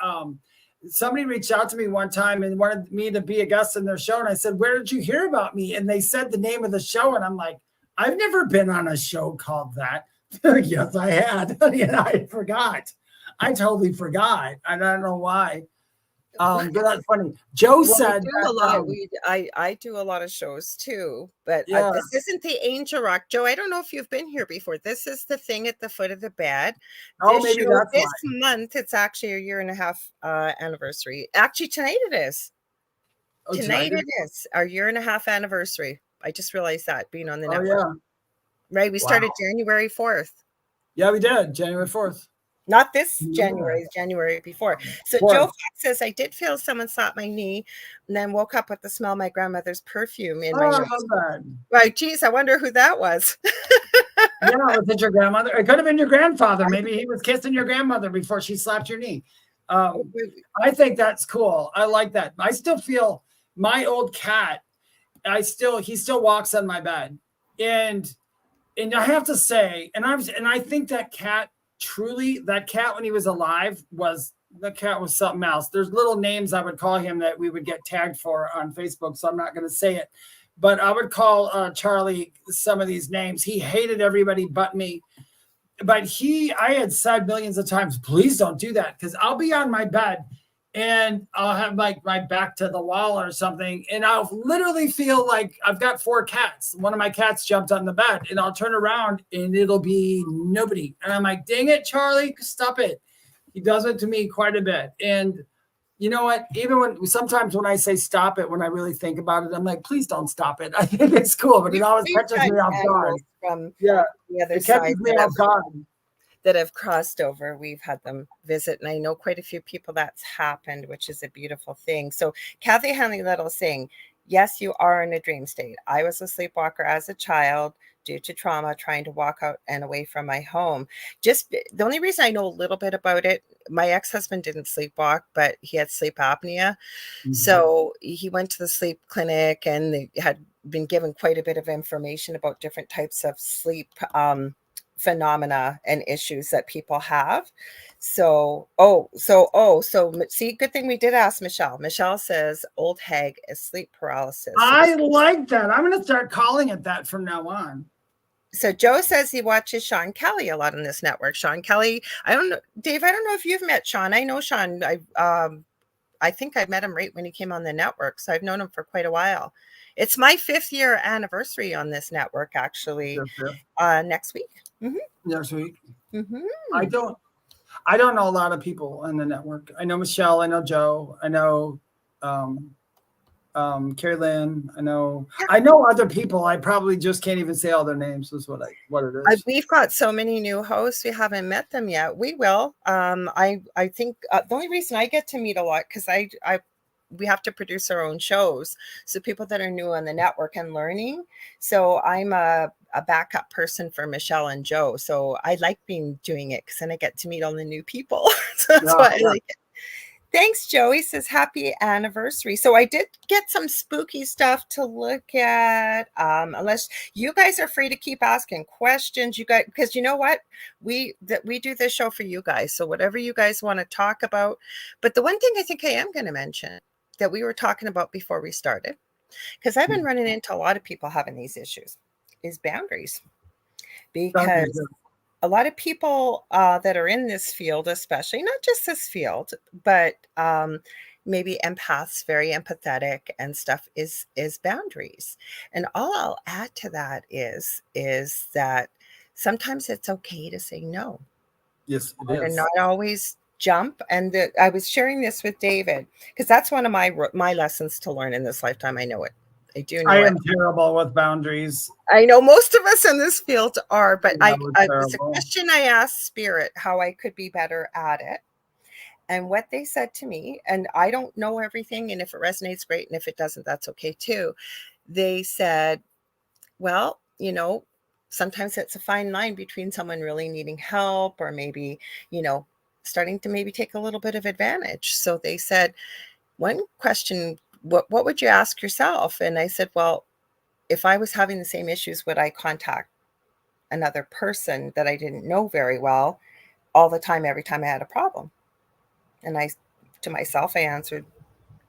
somebody reached out to me one time and wanted me to be a guest in their show. And I said, where did you hear about me? And they said the name of the show. And I'm like, I've never been on a show called that. Yes, I had. And I forgot. I totally forgot. I don't know why. But that's funny. Joe said I do a lot of shows too, but this isn't the Angel Rock. Joe, I don't know if you've been here before. This is the thing at the foot of the bed. Maybe that's this month. It's actually a 1.5 year anniversary. Actually, tonight it is. Tonight it is our 1.5 year anniversary. I just realized that being on the network. Right. We started January 4th. Yeah, we did. January 4th. Not this January, January before. So Joe Fox says, I did feel someone slapped my knee and then woke up with the smell of my grandmother's perfume in my nose. Right, geez, I wonder who that was. Yeah, was it your grandmother? It could have been your grandfather. Maybe he was kissing your grandmother before she slapped your knee. I think that's cool. I like that. I still feel my old cat, he still walks on my bed. And I have to say, and I think that cat, truly, that cat when he was alive was something else. There's little names I would call him that we would get tagged for on Facebook, so I'm not going to say it. But I would call Charlie some of these names. He hated everybody but me. I had said millions of times, please don't do that, because I'll be on my bed and I'll have like my back to the wall or something, and I'll literally feel like I've got 4 cats. One of my cats jumped on the bed, and I'll turn around and it'll be nobody. And I'm like, dang it, Charlie, stop it. He does it to me quite a bit. And you know what? Even sometimes when I say stop it, when I really think about it, I'm like, please don't stop it. I think it's cool, but it always catches me off guard. From Yeah, the other it side catches me off guard. that have crossed over. We've had them visit, and I know quite a few people that's happened, which is a beautiful thing. So Kathy Hanley Little saying, yes, you are in a dream state. I was a sleepwalker as a child due to trauma, trying to walk out and away from my home. Just the only reason I know a little bit about it, my ex-husband didn't sleepwalk, but he had sleep apnea. So he went to the sleep clinic, and they had been given quite a bit of information about different types of sleep phenomena and issues that people have. So see, good thing we did ask Michelle. Michelle says old hag is sleep paralysis. I like that. I'm going to start calling it that from now on. So Joe says he watches Sean Kelly a lot on this network. Sean Kelly, I don't know, Dave, I don't know if you've met Sean. I know Sean. I think I met him right when he came on the network, so I've known him for quite a while. It's my 5th year anniversary on this network, actually, next week. Next week. I don't know a lot of people on the network. I know Michelle. I know Joe. I know Carrie Lynn. I know other people. I probably just can't even say all their names. Is what it is. We've got so many new hosts. We haven't met them yet. We will. I think the only reason I get to meet a lot, because we have to produce our own shows. So people that are new on the network and learning. So I'm a backup person for Michelle and Joe. So I like doing it, because then I get to meet all the new people. So that's why I like it. Thanks, Joey. Says happy anniversary. So I did get some spooky stuff to look at. Unless you guys are free to keep asking questions, you guys, because you know what, we do this show for you guys. So whatever you guys want to talk about. But the one thing I think I am going to mention that we were talking about before we started, because I've been running into a lot of people having these issues, is boundaries. Because a lot of people that are in this field, especially, not just this field, but maybe empaths, very empathetic and stuff, is boundaries. And all I'll add to that is that sometimes it's okay to say no. Yes, it is. And not always jump. And I was sharing this with David, because that's one of my lessons to learn in this lifetime. I know it. I do know I am terrible with boundaries. I know most of us in this field are, but it's a question I asked Spirit how I could be better at it. And what they said to me, and I don't know everything, and if it resonates, great, and if it doesn't, that's okay too. They said, well, sometimes it's a fine line between someone really needing help or maybe, starting to maybe take a little bit of advantage. So they said, one question, what would you ask yourself? And I said, well, if I was having the same issues, would I contact another person that I didn't know very well all the time, every time I had a problem? And to myself, I answered,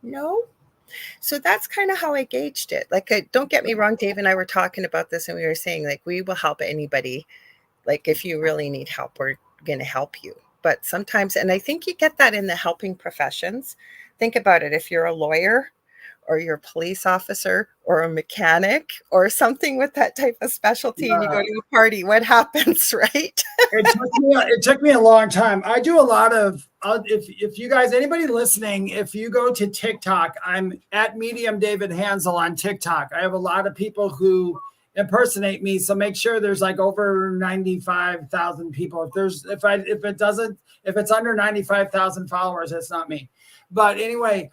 no. So that's kind of how I gauged it. Like, don't get me wrong, Dave and I were talking about this, and we were saying, like, we will help anybody. Like, if you really need help, we're going to help you. But sometimes, and I think you get that in the helping professions. Think about it. If you're a lawyer, or you're a police officer, or a mechanic, or something with that type of specialty, and you go to a party, what happens, right? It took me a long time. I do a lot of, if you guys, anybody listening, if you go to TikTok, I'm at Medium David Hanzel on TikTok. I have a lot of people who impersonate me. So make sure there's like over 95,000 people. If it's under 95,000 followers, it's not me. But anyway,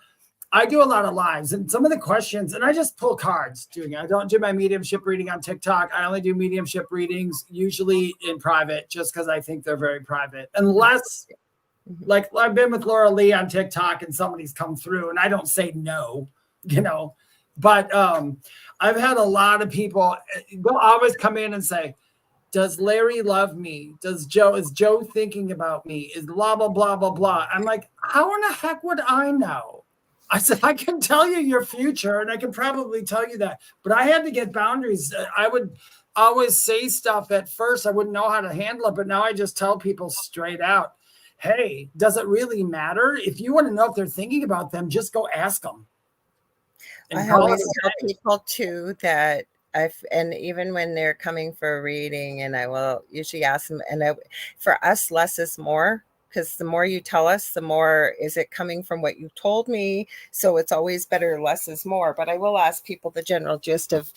I do a lot of lives, and some of the questions, and I just pull cards doing it. I don't do my mediumship reading on TikTok. I only do mediumship readings usually in private, just because I think they're very private. Unless, like, I've been with Lorilei on TikTok and somebody's come through, and I don't say no, But I've had a lot of people, they'll always come in and say, does Larry love me? Is Joe thinking about me? Is blah, blah, blah, blah, blah. I'm like, how in the heck would I know? I said, I can tell you your future, and I can probably tell you that, but I had to get boundaries. I would always say stuff at first. I wouldn't know how to handle it, but now I just tell people straight out, hey, does it really matter? If you want to know if they're thinking about them, just go ask them. I always tell people too that and even when they're coming for a reading, and I will usually ask them, and for us, less is more. Because the more you tell us, the more is it coming from what you told me. So it's always better, less is more. But I will ask people the general gist of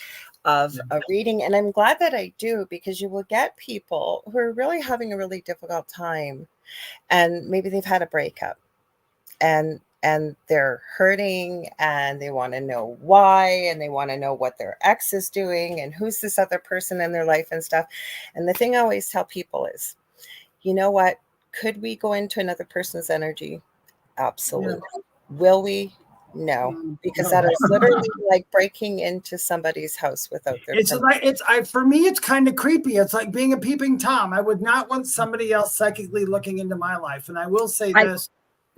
a reading. And I'm glad that I do, because you will get people who are really having a really difficult time. And maybe they've had a breakup and they're hurting, and they want to know why, and they want to know what their ex is doing and who's this other person in their life and stuff. And the thing I always tell people is, you know what? Could we go into another person's energy? Absolutely. Yeah. Will we? No, because that is literally like breaking into somebody's house without their permission. For me, it's kind of creepy. It's like being a peeping Tom. I would not want somebody else psychically looking into my life. And I will say this.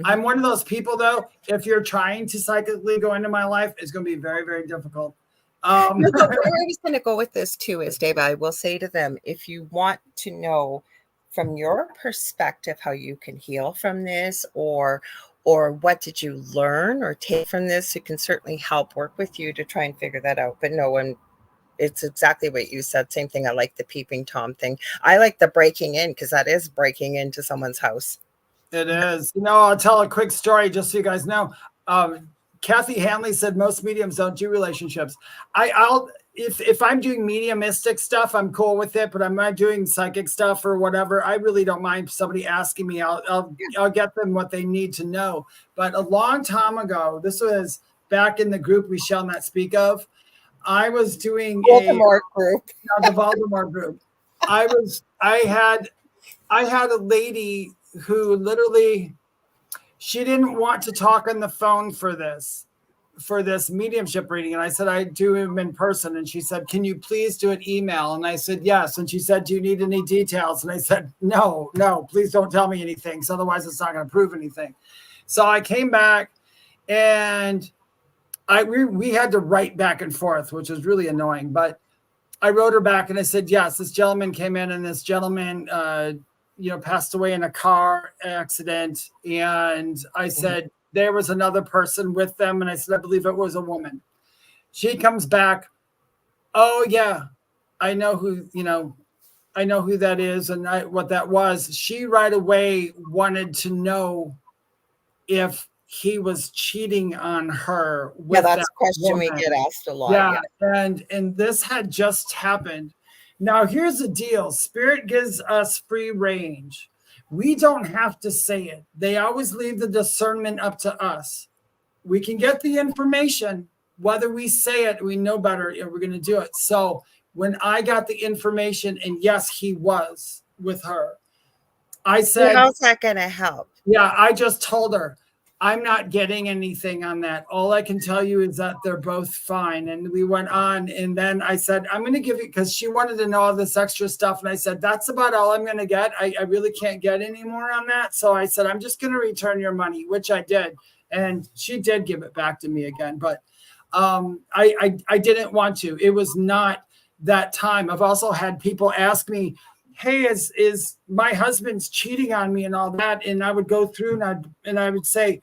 I'm one of those people, though, if you're trying to psychically go into my life, it's going to be very, very difficult. Where I was going to go with this, too, is, Dave, I will say to them, if you want to know from your perspective how you can heal from this, or what did you learn or take from this, it can certainly help work with you to try and figure that out. But no one, it's exactly what you said. Same thing. I like the peeping Tom thing. I like the breaking in, because that is breaking into someone's house. It is. I'll tell a quick story just so you guys know. Kathy Hanley said most mediums don't do relationships. If I'm doing mediumistic stuff, I'm cool with it, but I'm not doing psychic stuff or whatever. I really don't mind somebody asking me. I'll get them what they need to know. But a long time ago, this was back in the group we shall not speak of. I was doing Voldemort group. The Voldemort group. I had a lady who literally, she didn't want to talk on the phone for this mediumship reading. And I said, I do him in person. And she said, can you please do an email? And I said, yes. And she said, do you need any details? And I said, no, please don't tell me anything. So otherwise it's not going to prove anything. So I came back, and we had to write back and forth, which was really annoying. But I wrote her back and I said, yes, this gentleman came in, and this gentleman, passed away in a car accident. And I said, there was another person with them. And I said, I believe it was a woman. She comes back. Oh yeah, I know who that is. And what that was. She right away wanted to know if he was cheating on her. Yeah, that's a question woman. We get asked a lot. Yeah. And this had just happened. Now, here's the deal. Spirit gives us free range. We don't have to say it. They always leave the discernment up to us. We can get the information. Whether we say it, we know better, and we're going to do it. So when I got the information, and yes, he was with her, I said, how's that going to help? Yeah, I just told her, I'm not getting anything on that. All I can tell you is that they're both fine. And we went on. And then I said, I'm going to give you, because she wanted to know all this extra stuff. And I said, that's about all I'm going to get. I really can't get any more on that. So I said, I'm just going to return your money, which I did. And she did give it back to me again. But I didn't want to. It was not that time. I've also had people ask me, hey, is my husband's cheating on me and all that? And I would go through and I would say,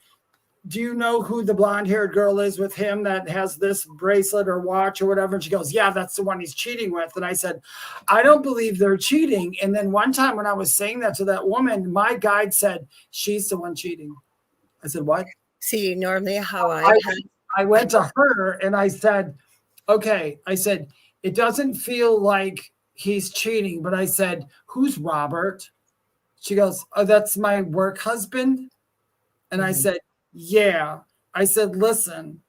do you know who the blonde-haired girl is with him that has this bracelet or watch or whatever? And she goes, yeah, that's the one he's cheating with. And I said, I don't believe they're cheating. And then one time when I was saying that to that woman, my guide said, she's the one cheating. I said, what? See, normally how I went to her and I said, okay. I said, it doesn't feel like he's cheating, but I said, who's Robert? She goes, oh, that's my work husband. And I said, yeah. I said, listen,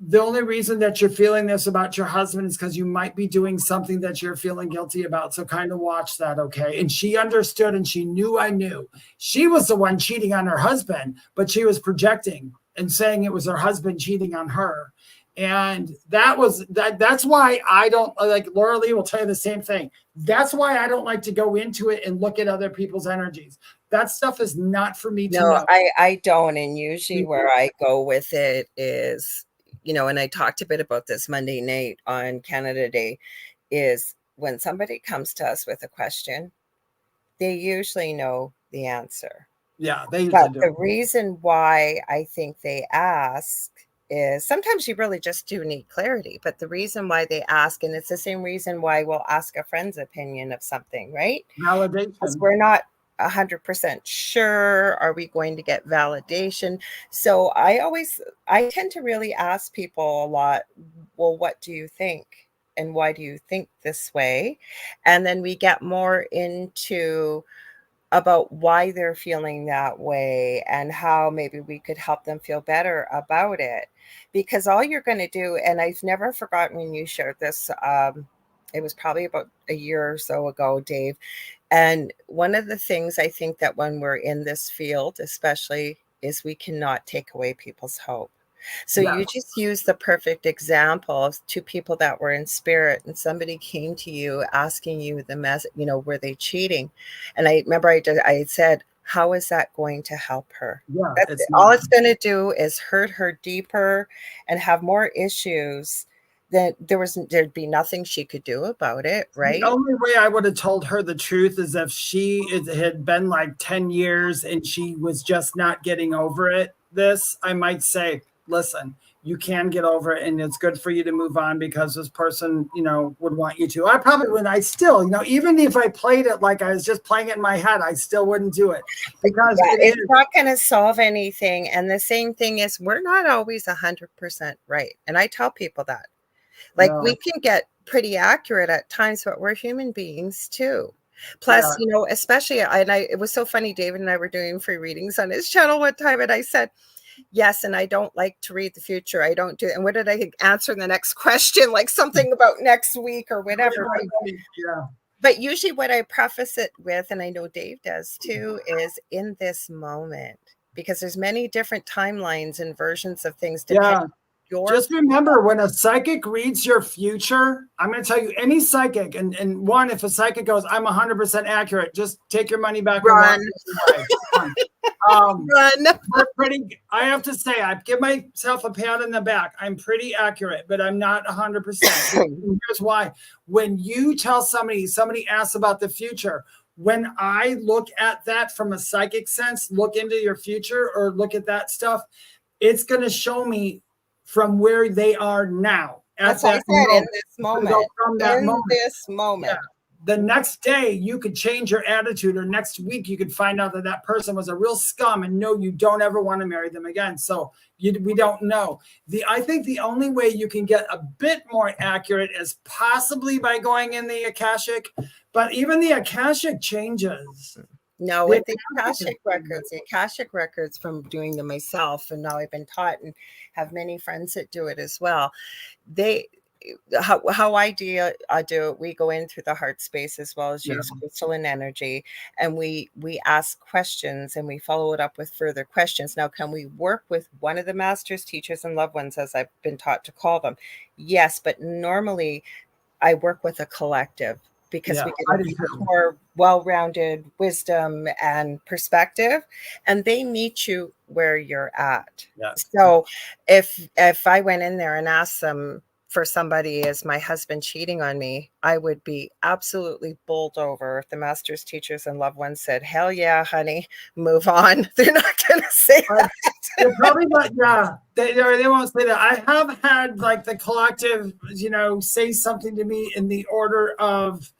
the only reason that you're feeling this about your husband is because you might be doing something that you're feeling guilty about. So kind of watch that, okay? And she understood, and she knew I knew. She was the one cheating on her husband, but she was projecting and saying it was her husband cheating on her. And that's why I don't like, Lorilei will tell you the same thing. That's why I don't like to go into it and look at other people's energies. That stuff is not for me to No, know. I don't. And usually where I go with it is, and I talked a bit about this Monday night on Canada Day, is when somebody comes to us with a question, they usually know the answer. Yeah, they usually But do. the reason why I think they ask is sometimes you really just do need clarity. But the reason why they ask, and it's the same reason why we'll ask a friend's opinion of something, right? Because Validation. we're not 100% sure. Are we going to get validation? So I tend to really ask people a lot, well, what do you think? And why do you think this way? And then we get more into about why they're feeling that way and how maybe we could help them feel better about it. Because all you're going to do, and I've never forgotten when you shared this, it was probably about a year or so ago, Dave. And one of the things I think that when we're in this field, especially, is we cannot take away people's hope. So Yeah. you just use the perfect example of two people that were in spirit and somebody came to you asking you the message, were they cheating? And I remember I had said, how is that going to help her? Yeah, All it's going to do is hurt her deeper and have more issues. That there'd be nothing she could do about it, right? The only way I would have told her the truth is if it had been like 10 years and she was just not getting over it. I might say, listen, you can get over it and it's good for you to move on because this person, would want you to. I probably would. I still, even if I played it like I was just playing it in my head, I still wouldn't do it because it's not going to solve anything. And the same thing is we're not always 100% right. And I tell people that. We can get pretty accurate at times, but we're human beings too. Plus, especially, it was so funny, David and I were doing free readings on his channel one time, and I said, yes, and I don't like to read the future. I don't do. And what did I answer the next question? Like something about next week or whatever. Yeah. But usually what I preface it with, and I know Dave does too, is in this moment, because there's many different timelines and versions of things. Just remember, when a psychic reads your future, I'm going to tell you, any psychic, and one, if a psychic goes, I'm 100% accurate, just take your money back. Run. Run. I have to say, I give myself a pat on the back. I'm pretty accurate, but I'm not 100%. And here's why. When you tell somebody asks about the future, when I look at that from a psychic sense, look into your future or look at that stuff, it's going to show me from where they are now. That's what I said, in this moment. This moment. Yeah. The next day, you could change your attitude, or next week, you could find out that person was a real scum and no, you don't ever want to marry them again. So we don't know. I think the only way you can get a bit more accurate is possibly by going in the Akashic, but even the Akashic changes. No, with the Akashic records from doing them myself, and now I've been taught and have many friends that do it as well. How I do it, we go in through the heart space as well as use crystalline energy, and we ask questions and we follow it up with further questions. Now, can we work with one of the masters, teachers, and loved ones, as I've been taught to call them? Yes, but normally I work with a collective, because we get a more well-rounded wisdom and perspective, and they meet you where you're at. Yeah. So if I went in there and asked them for somebody, is my husband cheating on me, I would be absolutely bowled over. If the masters, teachers, and loved ones said, hell yeah, honey, move on. They're not going to say that. They're probably not, they won't say that. I have had like the collective, say something to me in the order of,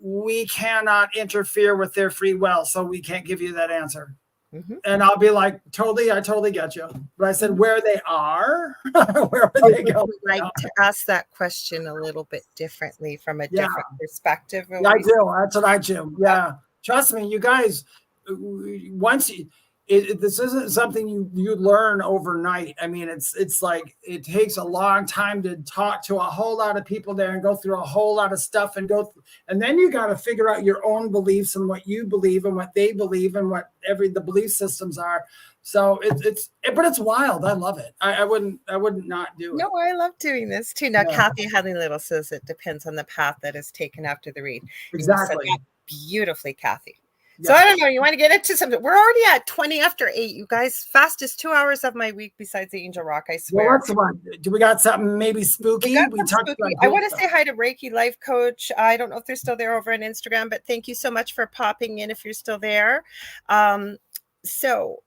we cannot interfere with their free will, so we can't give you that answer. Mm-hmm. And I'll be like, I totally get you. But I said, where they are, where would they go? Like to ask that question a little bit differently from a different perspective. Yeah, I do. That's what I do. Yeah. Trust me, you guys, this isn't something you learn overnight. I mean, it's like it takes a long time to talk to a whole lot of people there and go through a whole lot of stuff and and then you got to figure out your own beliefs and what you believe and what they believe and what the belief systems are. So but it's wild. I love it. I wouldn't not do it. No, I love doing this too. Now, Kathy Hadley Little says it depends on the path that is taken after the read. Exactly. You said that beautifully, Kathy. So I don't know. You want to get into something? We're already at 20 after 8, you guys. Fastest 2 hours of my week besides the Angel Rock, I swear. Well, what's the one? Do we got something maybe spooky? We talked spooky. I want to say hi to Reiki Life Coach. I don't know if they're still there over on Instagram, but thank you so much for popping in if you're still there. So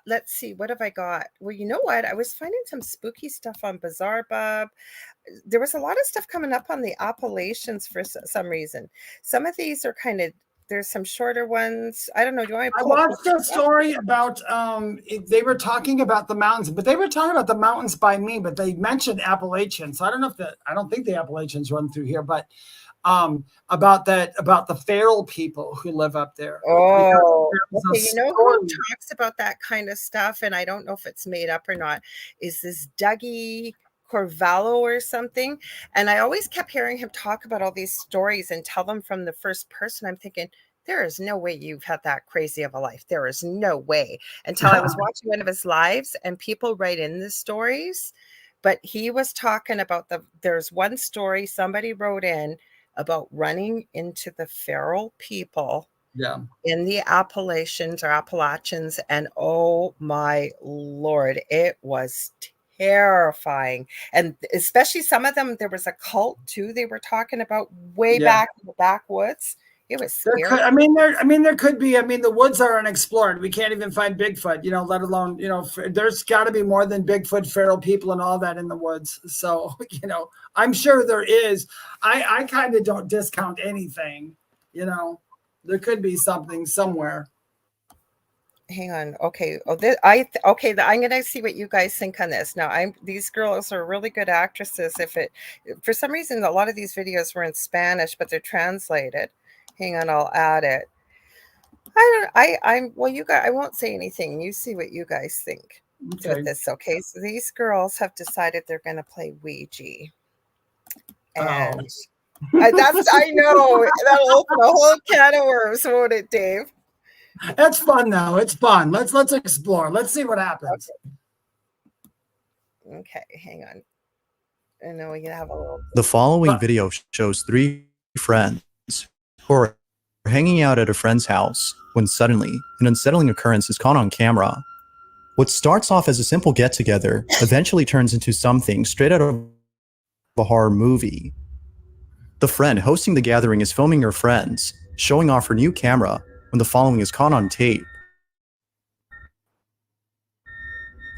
let's see. What have I got? Well, you know what? I was finding some spooky stuff on Bazaar Bub. There was a lot of stuff coming up on the Appalachians for some reason. Some of these are kind of, there's some shorter ones. I don't know. Do you want to I watched a story about they were talking about the mountains, but they were talking about the mountains by me, but they mentioned Appalachians. So I don't know if I don't think the Appalachians run through here, but about the feral people who live up there. Oh, okay. You know who talks about that kind of stuff, and I don't know if it's made up or not, is this Dougie Corvallo or something. And I always kept hearing him talk about all these stories and tell them from the first person. I'm thinking, there is no way you've had that crazy of a life. There is no way. Until I was watching one of his lives and people write in the stories, but he was talking about there's one story somebody wrote in about running into the feral people in the Appalachians, and oh my Lord, it was terrifying. And especially some of them, there was a cult too they were talking about way back in the backwoods. It was scary. There could be. The woods are unexplored. We can't even find Bigfoot, let alone, there's got to be more than Bigfoot, feral people, and all that in the woods. So, I'm sure there is. I kind of don't discount anything. There could be something somewhere. Hang on. Okay. I'm gonna see what you guys think on this. Now, these girls are really good actresses. For some reason, a lot of these videos were in Spanish, but they're translated. Hang on, I'll add it. You guys, I won't say anything. You see what you guys think with this. Okay. So these girls have decided they're gonna play Ouija, and I know that'll open a whole can of worms, won't it, Dave? That's fun, though. It's fun. Let's explore. Let's see what happens. Okay, hang on. And then we can have a little. The following video shows 3 friends who are hanging out at a friend's house when suddenly an unsettling occurrence is caught on camera. What starts off as a simple get-together eventually turns into something straight out of a horror movie. The friend hosting the gathering is filming her friends, showing off her new camera when the following is caught on tape.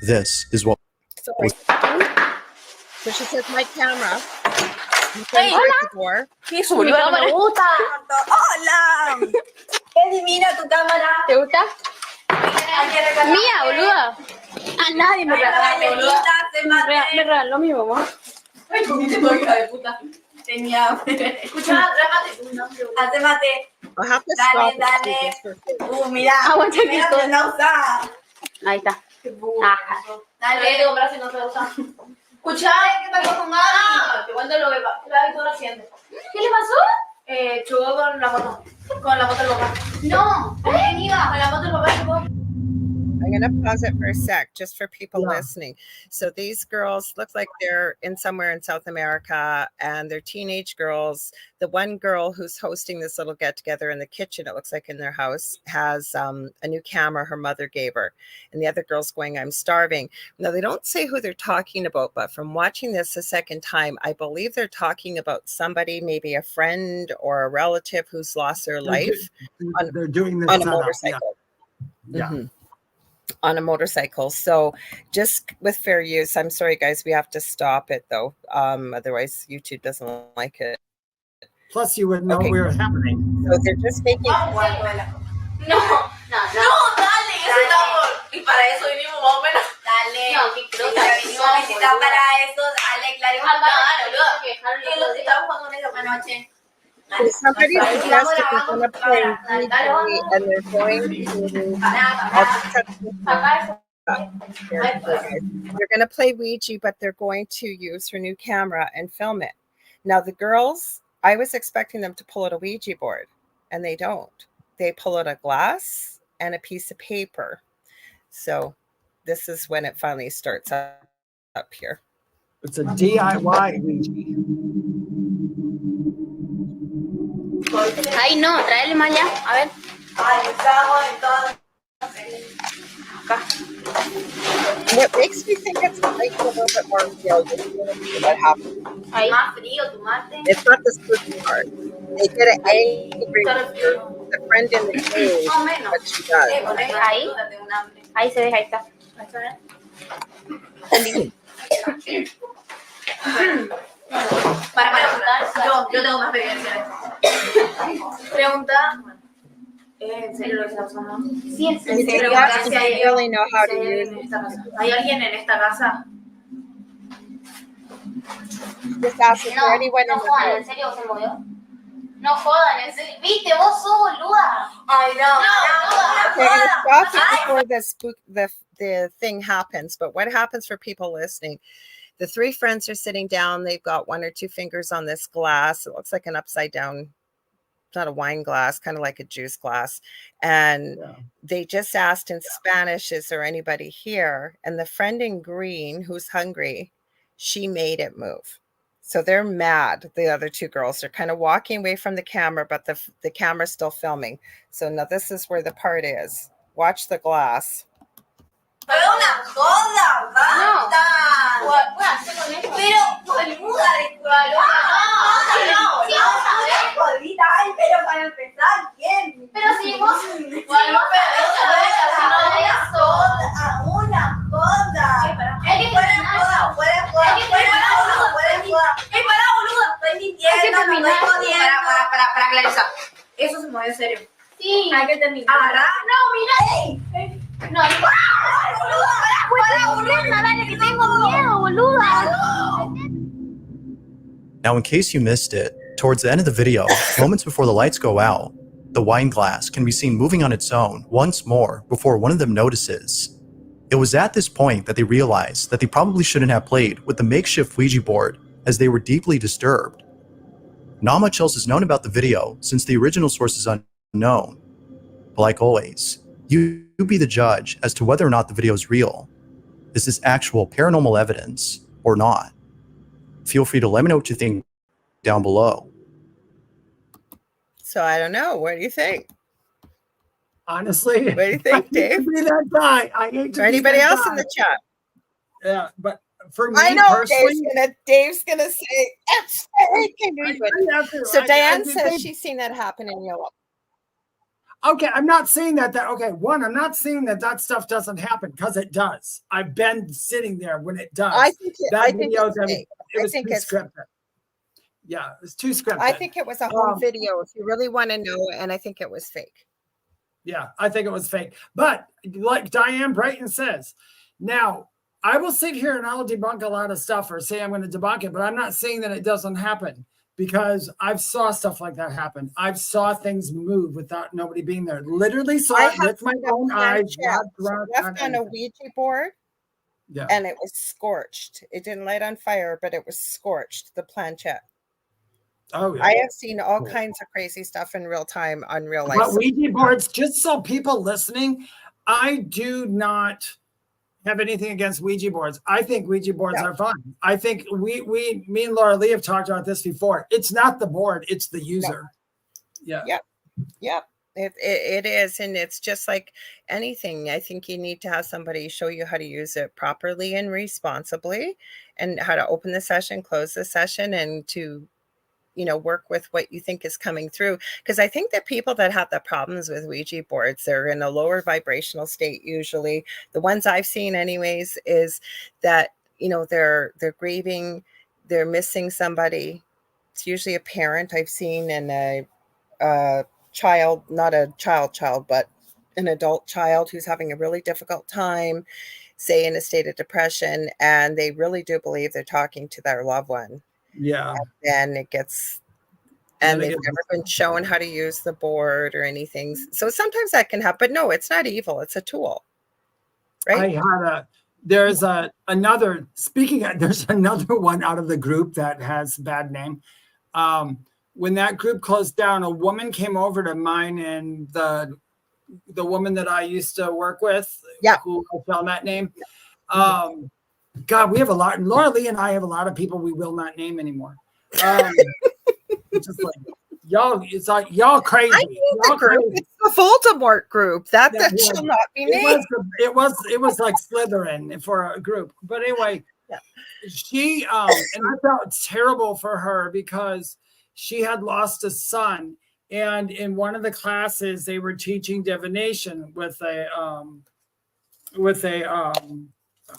This is what So she says, my camera. Hey, hola. ¿Qué subió? Me gusta. Hola. Qué divina tu cámara. ¿Te gusta? Mía, boluda. A nadie me regaló. Me regaló mi mamá. Ay, comiste todo, hija de puta. Tenía hambre. Escucha, trágate. Hace mate. Dale. Mira. Aguanta que esto no usa. Ahí está. Dale, te compras si no se usa. Escucha, ¿qué pasó con Gaby? Te cuento lo que Gaby todo reciente. ¿Qué le pasó? Chocó con la moto. Con la moto del papá. No, ¿quién iba? Con la moto del papá chocó. I'm going to pause it for a sec, just for people listening. So these girls look like they're somewhere in South America, and they're teenage girls. The one girl who's hosting this little get-together in the kitchen, it looks like in their house, has a new camera her mother gave her. And the other girl's going, I'm starving. Now, they don't say who they're talking about, but from watching this a second time, I believe they're talking about somebody, maybe a friend or a relative who's lost their life. They're doing this on a motorcycle. Yeah. Mm-hmm. On a motorcycle. So just with fair use, I'm sorry guys, we have to stop it though, otherwise YouTube doesn't like it. Plus you would know we were happening. So they're just making No, dale, eso está y para eso vinimos más o menos. Dale, vinimos a visitar para eso, dale, claro. Que estamos jugando con eso anoche. Somebody suggested they're going to play Ouija, and they're going to play Ouija, but they're going to use her new camera and film it. Now the girls, I was expecting them to pull out a Ouija board, and they don't. They pull out a glass and a piece of paper. So this is when it finally starts up here. It's a DIY Ouija. Ay, no, tráele más allá. A ver. What makes me think it's like a little bit more real is what happened. Ahí. Más frío, tu mate. It's not the spooky part. They get it Ahí. angry with the friend in the cave, Más o menos. what she does. Ahí. Ahí se deja, ahí está. Para preguntar, yo tengo más experiencia. Pregunta. ¿En serio lo que está pasando? Sí, en serio. Because they really know how to use it. ¿Hay alguien en esta casa? Just ask if No, anyone no in the jodan, ¿en house. serio se movió? No jodan, en serio. Viste, vos sos boluda. Ay, no. Okay, I'm gonna stop you before the thing happens. But what happens for people listening? The three friends are sitting down. They've got one or two fingers on this glass. It looks like an upside down, not a wine glass, kind of like a juice glass. And they just asked in Spanish, is there anybody here? And the friend in green who's hungry, she made it move. So they're mad. The other two girls are kind of walking away from the camera, but the camera's still filming. So now this is where the part is. Watch the glass. Fue una joda, basta. Pero boluda, no. Sí, vamos a ver. Jodita, ay, pero para empezar, ¿quién? Pero si vos, bueno, una joda. Para, boluda. Estoy mintiendo, no estoy jodiendo. Para aclarizar. Eso se movió en serio. Sí. Hay que terminar. Agarrar. No, mira. No, boluda, dale, que tengo miedo, boluda. Now, in case you missed it, towards the end of the video, moments before the lights go out, the wine glass can be seen moving on its own once more before one of them notices. It was at this point that they realized that they probably shouldn't have played with the makeshift Ouija board, as they were deeply disturbed. Not much else is known about the video since the original source is unknown. But like always, you be the judge as to whether or not the video is real. Is this actual paranormal evidence or not? Feel free to let me know what you think down below. So I don't know. What do you think? Honestly, What do you think, Dave? I hate to be that guy. I hate to Or be anybody that else guy. in the chat? Yeah, but for me I know personally, Dave's gonna say it's fake. So I Diane do says think- she's seen that happen in yellow. Okay, I'm not saying that. I'm not saying that stuff doesn't happen, because it does. I've been sitting there when it does. I think video, it's fake. it I was think too it's scripted. Yeah, it was too scripted. I think it was a home video if you really want to know, and I think it was fake. Yeah, I think it was fake. But like Diane Brighton says, now I will sit here and I'll debunk a lot of stuff or say I'm going to debunk it, but I'm not saying that it doesn't happen, because I've saw stuff like that happen. I've saw things move without nobody being there. Literally saw it with my own eyes. Left on a Ouija board, Yeah. and it was scorched. It didn't light on fire, but it was scorched, the planchette. Oh, yeah. I have seen all kinds of crazy stuff in real time on real life. But Ouija boards, just so people listening, I do not have anything against Ouija boards. I think Ouija boards are fun. I think me and Lorilei have talked about this before. It's not the board, it's the user. Yeah. Yep. It is. And it's just like anything. I think you need to have somebody show you how to use it properly and responsibly, and how to open the session, close the session, and to work with what you think is coming through. Because I think that people that have the problems with Ouija boards, they're in a lower vibrational state usually. The ones I've seen anyways is that, they're grieving, they're missing somebody. It's usually a parent I've seen, and a child, not a child, but an adult child who's having a really difficult time, say in a state of depression, and they really do believe they're talking to their loved one. Yeah. And it gets, and they've never been shown how to use the board or anything. So sometimes that can happen, but no, it's not evil. It's a tool, right? There's another one out of the group that has a bad name. When that group closed down, a woman came over to mine, and the woman that I used to work with, who I found that name. God, we have a lot. Lorilei and I have a lot of people we will not name anymore. It's just like y'all. It's like y'all crazy. Y'all crazy. the Voldemort group. That Yeah, shall not be named. It was like Slytherin for a group. But anyway, she and I felt terrible for her because she had lost a son, and in one of the classes they were teaching divination with a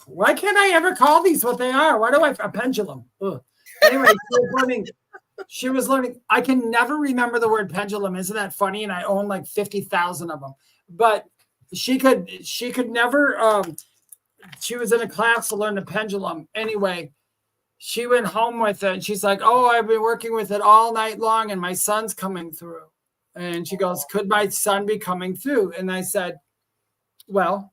why can't I ever call these what they are? Why do I a pendulum? Ugh. Anyway, she was learning. I can never remember the word pendulum. Isn't that funny? And I own like 50,000 of them. But she could never. She was in a class to learn the pendulum. Anyway, she went home with it. And she's like, "Oh, I've been working with it all night long, and my son's coming through." And she goes, "Could my son be coming through?" And I said, "Well,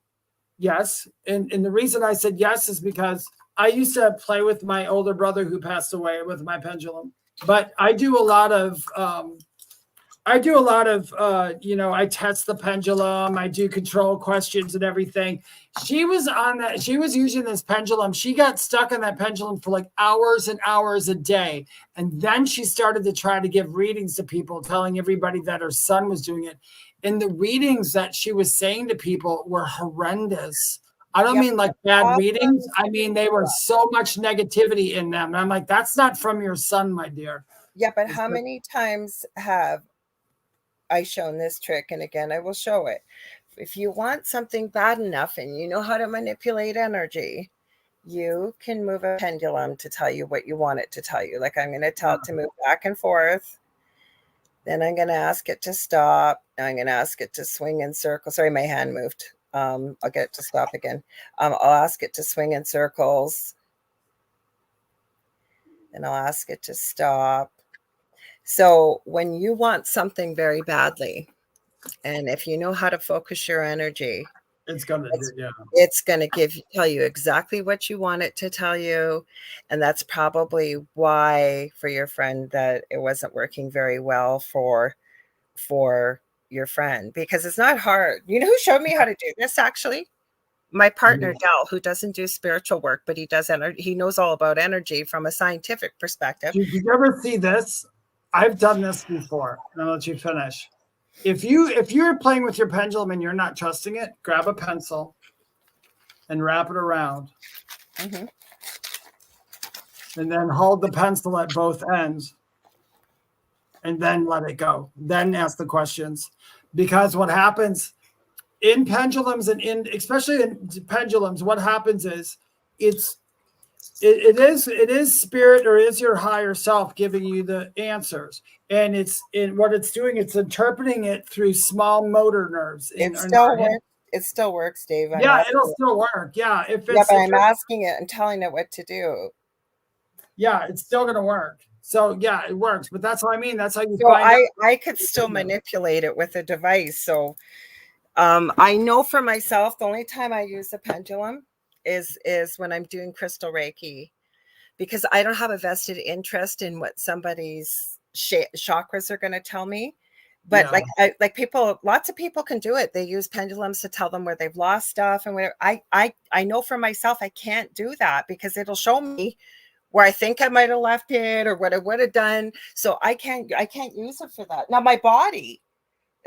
yes." And the reason I said yes is because I used to play with my older brother who passed away with my pendulum. But I do a lot of, I test the pendulum. I do control questions and everything. She was using this pendulum. She got stuck on that pendulum for like hours and hours a day. And then she started to try to give readings to people, telling everybody that her son was doing it. And the readings that she was saying to people were horrendous. I don't mean like bad readings. I mean, they were so much negativity in them. And I'm like, that's not from your son, my dear. Yeah, but how many times have I shown this trick? And again, I will show it. If you want something bad enough and you know how to manipulate energy, you can move a pendulum to tell you what you want it to tell you. Like I'm going to tell it to move back and forth. Then I'm going to ask it to stop. I'm going to ask it to swing in circles. Sorry, my hand moved. I'll get it to stop again. I'll ask it to swing in circles. And I'll ask it to stop. So when you want something very badly, and if you know how to focus your energy, it's going to tell you exactly what you want it to tell you. And that's probably why for your friend that it wasn't working very well for your friend, because it's not hard. You know who showed me how to do this? Actually, my partner, Del, who doesn't do spiritual work, but he does he knows all about energy from a scientific perspective. Did you ever see this? I've done this before. I'll let you finish. If you're playing with your pendulum and you're not trusting it, grab a pencil and wrap it around. Mm-hmm. And then hold the pencil at both ends. And then let it go. Then ask the questions. Because what happens in pendulums and especially in pendulums, what happens is it is spirit or is your higher self giving you the answers. And what it's doing, it's interpreting it through small motor nerves. It still works, Dave. It'll still work. Yeah. But I'm asking it and telling it what to do. Yeah, it's still going to work. So yeah, it works, but that's what I mean. That's how you I could still manipulate it with a device. So I know for myself, the only time I use a pendulum is when I'm doing crystal Reiki, because I don't have a vested interest in what somebody's chakras are going to tell me. But lots of people can do it. They use pendulums to tell them where they've lost stuff and whatever. I know for myself, I can't do that because it'll show me where I think I might have left it or what I would have done. So I can't use it for that. Now my body,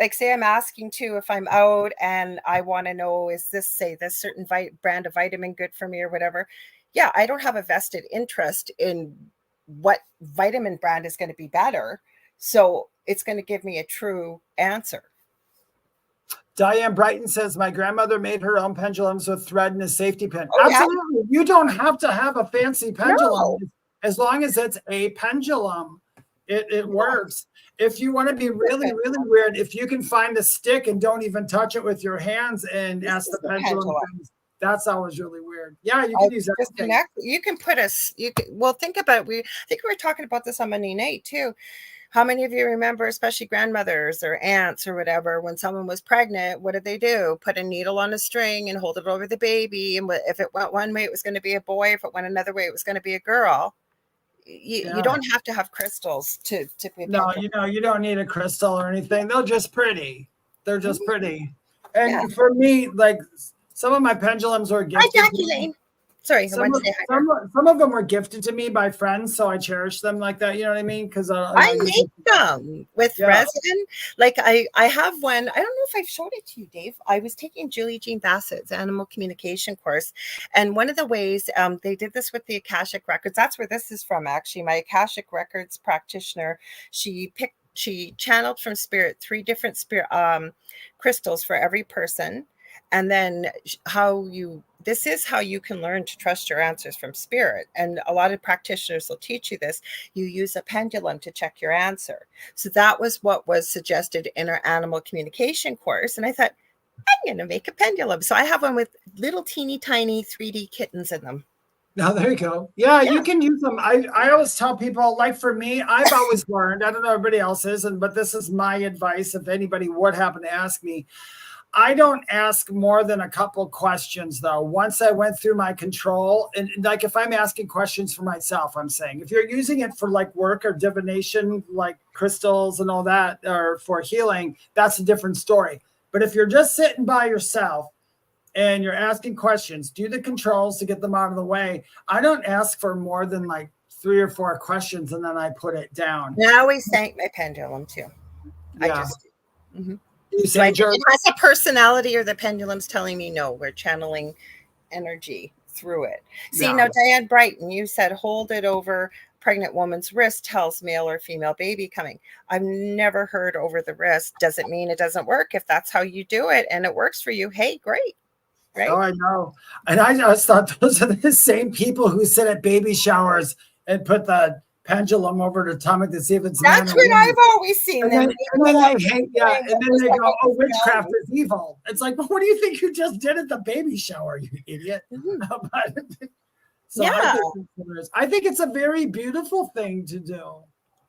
like say I'm asking too, if I'm out and I want to know, is this certain brand of vitamin good for me or whatever? Yeah, I don't have a vested interest in what vitamin brand is going to be better. So it's going to give me a true answer. Diane Brighton says, my grandmother made her own pendulums with thread and a safety pin. Oh, absolutely. Yeah. You don't have to have a fancy pendulum. No. As long as it's a pendulum, it works. If you want to be really, really weird, if you can find a stick and don't even touch it with your hands and ask the pendulum things, that's always really weird. Yeah, you can use that. You can put think about it. I think we were talking about this on Monday night too. How many of you remember, especially grandmothers or aunts or whatever, when someone was pregnant, what did they do? Put a needle on a string and hold it over the baby. And if it went one way, it was going to be a boy. If it went another way, it was going to be a girl. You don't have to have crystals to be. No, you don't need a crystal or anything. They're just pretty. They're just pretty. And for me, like some of my pendulums were gifted. Hi, Jackie Lane. Sorry, I Some wanted of, to say hi. some of them were gifted to me by friends, so I cherish them like that. You know what I mean? Because I make them with Yeah. resin. Like I have one. I don't know if I've showed it to you, Dave. I was taking Julie Jean Bassett's animal communication course, and one of the ways they did this with the Akashic records. That's where this is from, actually. My Akashic records practitioner. She channeled from spirit 3 different spirit crystals for every person, and then this is how you can learn to trust your answers from spirit. And a lot of practitioners will teach you this. You use a pendulum to check your answer. So that was what was suggested in our animal communication course. And I thought, I'm going to make a pendulum. So I have one with little teeny tiny 3D kittens in them. Now, there you go. Yeah, you can use them. I always tell people, like for me, I've always learned, I don't know everybody else's, but this is my advice if anybody would happen to ask me. I don't ask more than a couple questions, though. Once I went through my control, and like if I'm asking questions for myself, I'm saying, if you're using it for like work or divination, like crystals and all that, or for healing, that's a different story. But if you're just sitting by yourself and you're asking questions, do the controls to get them out of the way. I don't ask for more than like 3 or 4 questions, and then I put it down. And I always thank my pendulum too. Yeah. I just do. Mm-hmm. You So it say, has a personality, or the pendulum's telling me, no, we're channeling energy through it. See, Yeah. now, Diane Brighton, you said hold it over pregnant woman's wrist tells male or female baby coming. I've never heard over the wrist. Doesn't mean it doesn't work. If that's how you do it and it works for you, hey, great. Right? Oh, I know. And I just thought those are the same people who sit at baby showers and put the pendulum over the stomach to see if it's That's what I've always seen. And then they hate, and then they go, "Oh, witchcraft is evil." It's like, well, what do you think you just did at the baby shower, you idiot? Mm-hmm. So yeah, I think it's a very beautiful thing to do.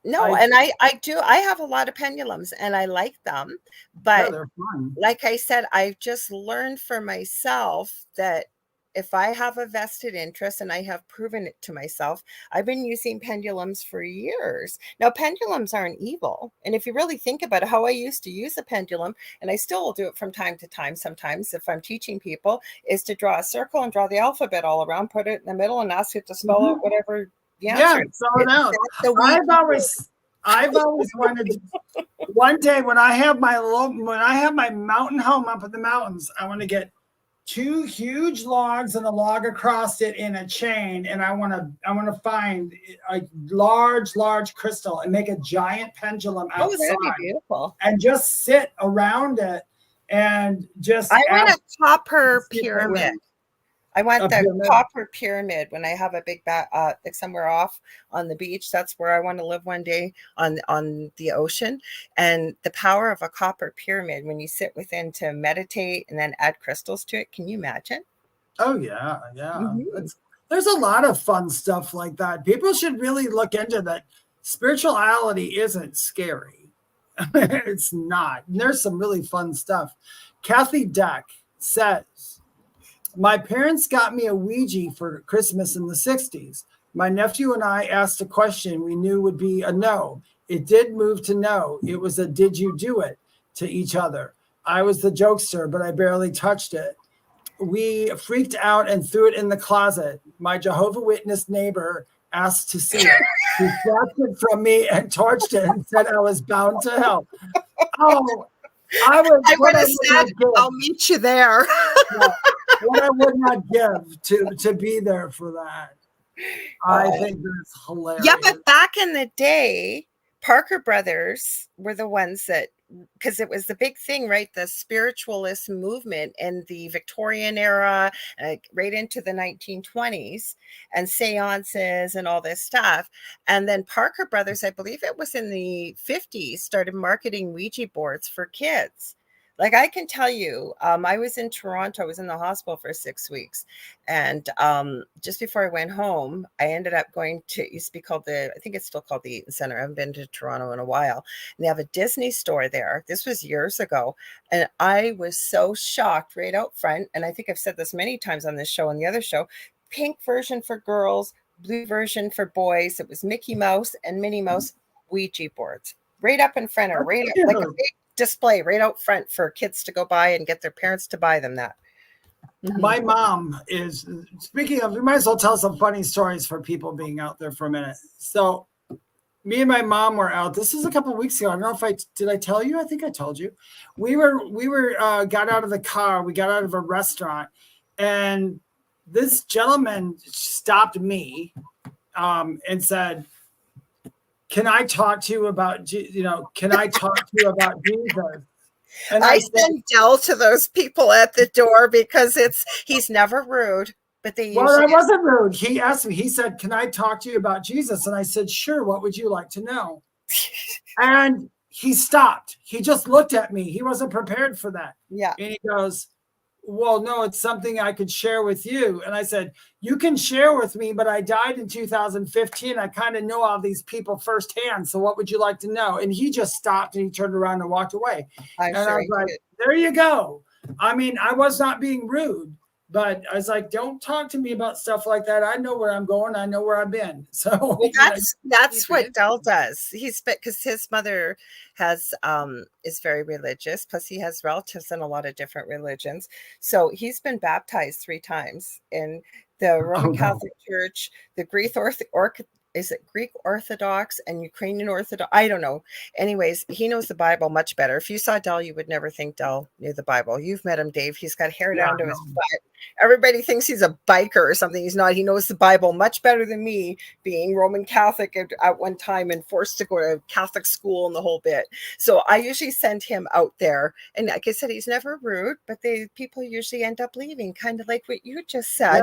No, and I do. I have a lot of pendulums, and I like them, but they're fun. Like I said, I've just learned for myself that if I have a vested interest, and I have proven it to myself, I've been using pendulums for years. Now, pendulums aren't evil. And if you really think about it, how I used to use a pendulum, and I still will do it from time to time, sometimes if I'm teaching people, is to draw a circle and draw the alphabet all around, put it in the middle, and ask it to spell out whatever the answer is. Spell it out. I've always wanted to, one day when I have my mountain home up in the mountains, I want to get 2 huge logs and a log across it in a chain, and I want to find a large crystal and make a giant pendulum outside. Oh, that'd be beautiful. And just sit around it and just. I want a copper pyramid. I want the copper pyramid when I have a big like somewhere off on the beach. That's where I want to live one day, on the ocean. And the power of a copper pyramid when you sit within to meditate and then add crystals to it. Can you imagine? Oh yeah. Mm-hmm. There's a lot of fun stuff like that. People should really look into that. Spirituality isn't scary. It's not. There's some really fun stuff. Kathy Deck says, my parents got me a Ouija for Christmas in the 60s. My nephew and I asked a question we knew would be a no. It did move to no. It was a did you do it to each other. I was the jokester, but I barely touched it. We freaked out and threw it in the closet. My Jehovah Witness neighbor asked to see it. He snatched it from me and torched it and said I was bound to hell. Oh, I would have said, I'll meet you there. What I would not give to be there for that. I think that's hilarious. Yeah, but back in the day, Parker Brothers were the ones that, because it was the big thing, right? The spiritualist movement in the Victorian era, right into the 1920s, and seances and all this stuff. And then Parker Brothers, I believe it was in the 50s, started marketing Ouija boards for kids. Like I can tell you, I was in Toronto. I was in the hospital for 6 weeks. And just before I went home, I ended up going to, it used to be called I think it's still called the Eaton Center. I haven't been to Toronto in a while. And they have a Disney store there. This was years ago. And I was so shocked right out front. And I think I've said this many times on this show and the other show, pink version for girls, blue version for boys. It was Mickey Mouse and Minnie Mouse Ouija boards right up in front of her, right up, like a big display right out front for kids to go by and get their parents to buy them that. My mom is, speaking of, we might as well tell some funny stories for people being out there for a minute. So me and my mom were out. This was a couple of weeks ago. I don't know if did I tell you? I think I told you. We got out of the car. We got out of a restaurant, and this gentleman stopped me and said, "Can I talk to you about, can I talk to you about Jesus?" And I send Del to those people at the door because he's never rude. But I wasn't rude. He asked me, he said, "Can I talk to you about Jesus?" And I said, "Sure. What would you like to know?" And he stopped. He just looked at me. He wasn't prepared for that. Yeah. And he goes, "Well, no, it's something I could share with you." And I said, "You can share with me, but I died in 2015. I kind of know all these people firsthand. So what would you like to know?" And he just stopped and he turned around and walked away. I was like, there you go. I mean, I was not being rude. But I was like, don't talk to me about stuff like that. I know where I'm going. I know where I've been. So that's what Del does. Because his mother is very religious. Plus, he has relatives in a lot of different religions. So he's been baptized 3 times in the Roman Catholic Church, the Greek Orthodox and Ukrainian Orthodox? I don't know. Anyways, he knows the Bible much better. If you saw Del, you would never think Del knew the Bible. You've met him, Dave. He's got hair down to his butt. Everybody thinks he's a biker or something. He's not. He knows the Bible much better than me, being Roman Catholic at one time and forced to go to Catholic school and the whole bit. So I usually send him out there. And like I said, he's never rude, but people usually end up leaving, kind of like what you just said,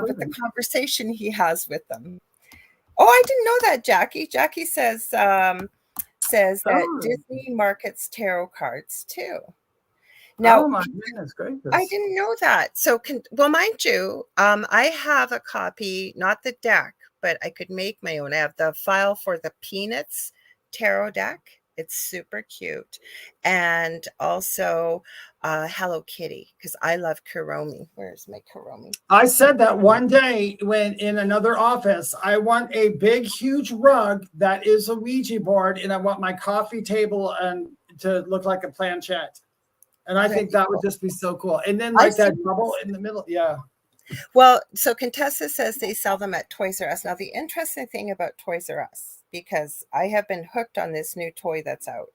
with the conversation he has with them. Oh, I didn't know that, Jackie. Jackie says that Disney markets tarot cards too. Now, oh my goodness gracious. I didn't know that. So, mind you, I have a copy, not the deck, but I could make my own. I have the file for the Peanuts tarot deck. It's super cute. And also Hello Kitty, because I love Kuromi. Where's my Kuromi? I said that one day when in another office, I want a big, huge rug that is a Ouija board, and I want my coffee table and to look like a planchette. And I think that would just be so cool. And then like that bubble in the middle. Yeah. Well, so Contessa says they sell them at Toys R Us. Now, the interesting thing about Toys R Us, because I have been hooked on this new toy that's out,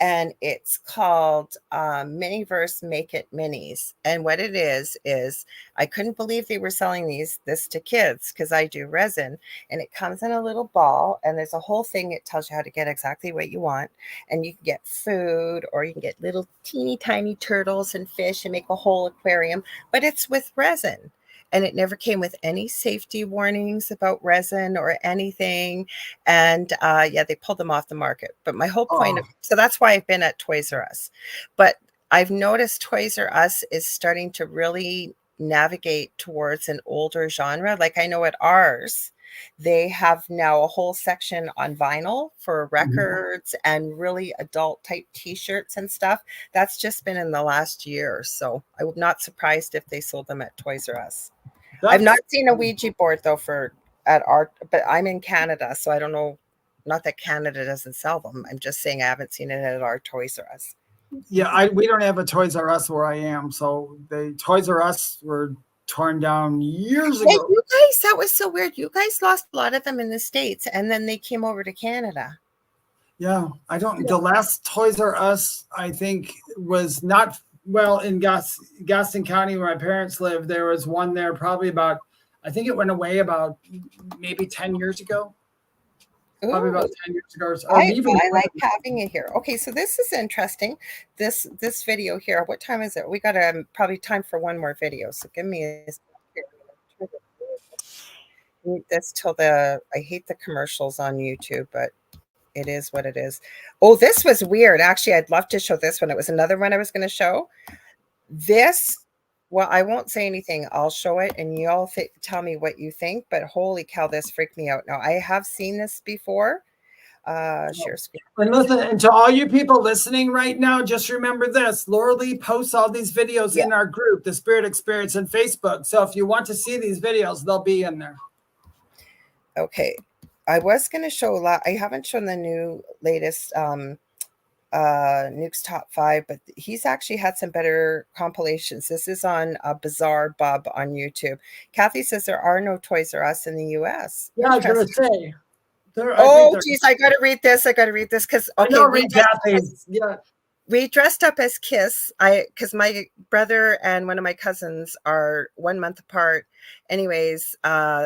and it's called Miniverse Make It Minis. And what it is I couldn't believe they were selling this to kids, because I do resin, and it comes in a little ball, and there's a whole thing. It tells you how to get exactly what you want, and you can get food, or you can get little teeny tiny turtles and fish and make a whole aquarium, but it's with resin. And it never came with any safety warnings about resin or anything. And they pulled them off the market. But my whole point so that's why I've been at Toys R Us. But I've noticed Toys R Us is starting to really navigate towards an older genre. Like I know at ours, they have now a whole section on vinyl for records and really adult type t-shirts and stuff. That's just been in the last year. So I'm not surprised if they sold them at Toys R Us. I've not seen a Ouija board though but I'm in Canada, so I don't know. Not that Canada doesn't sell them. I'm just saying I haven't seen it at our Toys R Us. Yeah, we don't have a Toys R Us where I am. So the Toys R Us were torn down years ago. Hey, you guys, that was so weird. You guys lost a lot of them in the States, and then they came over to Canada. Yeah, the last Toys R Us, I think, was not in Gaston County where my parents lived. There was one there probably I think it went away about maybe 10 years ago. Ooh. Probably about 10 years ago. I like having it here. Okay, so this is interesting. This video here. What time is it? We got probably time for one more video. So give me this till I hate the commercials on YouTube, but it is what it is. Oh, this was weird. Actually, I'd love to show this one. It was another one I was going to show. Well, I won't say anything. I'll show it, and you all tell me what you think. But holy cow, this freaked me out. Now, I have seen this before. Share screen. And listen, and to all you people listening right now, just remember this. Lorilei posts all these videos in our group, The Spirit Experience, on Facebook. So if you want to see these videos, they'll be in there. Okay. I was going to show I haven't shown the latest Nuke's Top 5, but he's actually had some better compilations. This is on Bizarre Bub on YouTube. Kathy says there are no Toys R Us in the US. Yeah, I was going to say. Oh, geez, I got to read this. Because, okay, we dressed up as Kiss. Because my brother and one of my cousins are 1 month apart. Anyways, my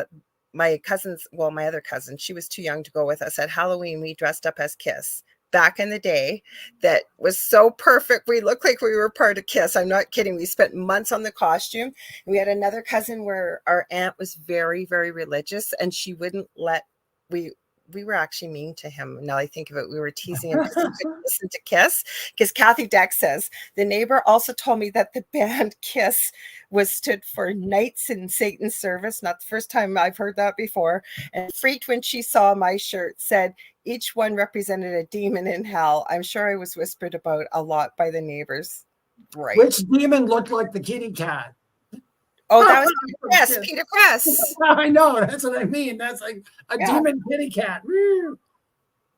other cousin, she was too young to go with us. At Halloween, we dressed up as Kiss. Back in the day, that was so perfect. We looked like we were part of Kiss. I'm not kidding. We spent months on the costume. We had another cousin where our aunt was very, very religious, and she wouldn't let we were actually mean to him. Now I think of it, we were teasing him because he couldn't listen to Kiss. Because Kathy Deck says, the neighbor also told me that the band Kiss stood for Knights in Satan's Service. Not the first time I've heard that before. And freaked when she saw my shirt, said each one represented a demon in hell. I'm sure I was whispered about a lot by the neighbors. Right. Which demon looked like the kitty cat? Oh, that was Peter Cress. I know. That's what I mean. That's like a demon kitty cat. Woo.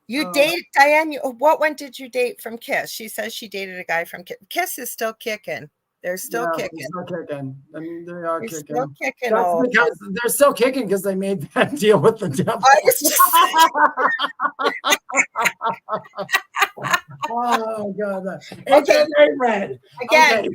You date Diane. What one did you date from Kiss? She says she dated a guy from Kiss. Kiss is still kicking. They're still kicking. Still kicking. I mean, they are kicking. Still kicking. They're still kicking because they made that deal with the devil. Oh God! Okay, red. Again,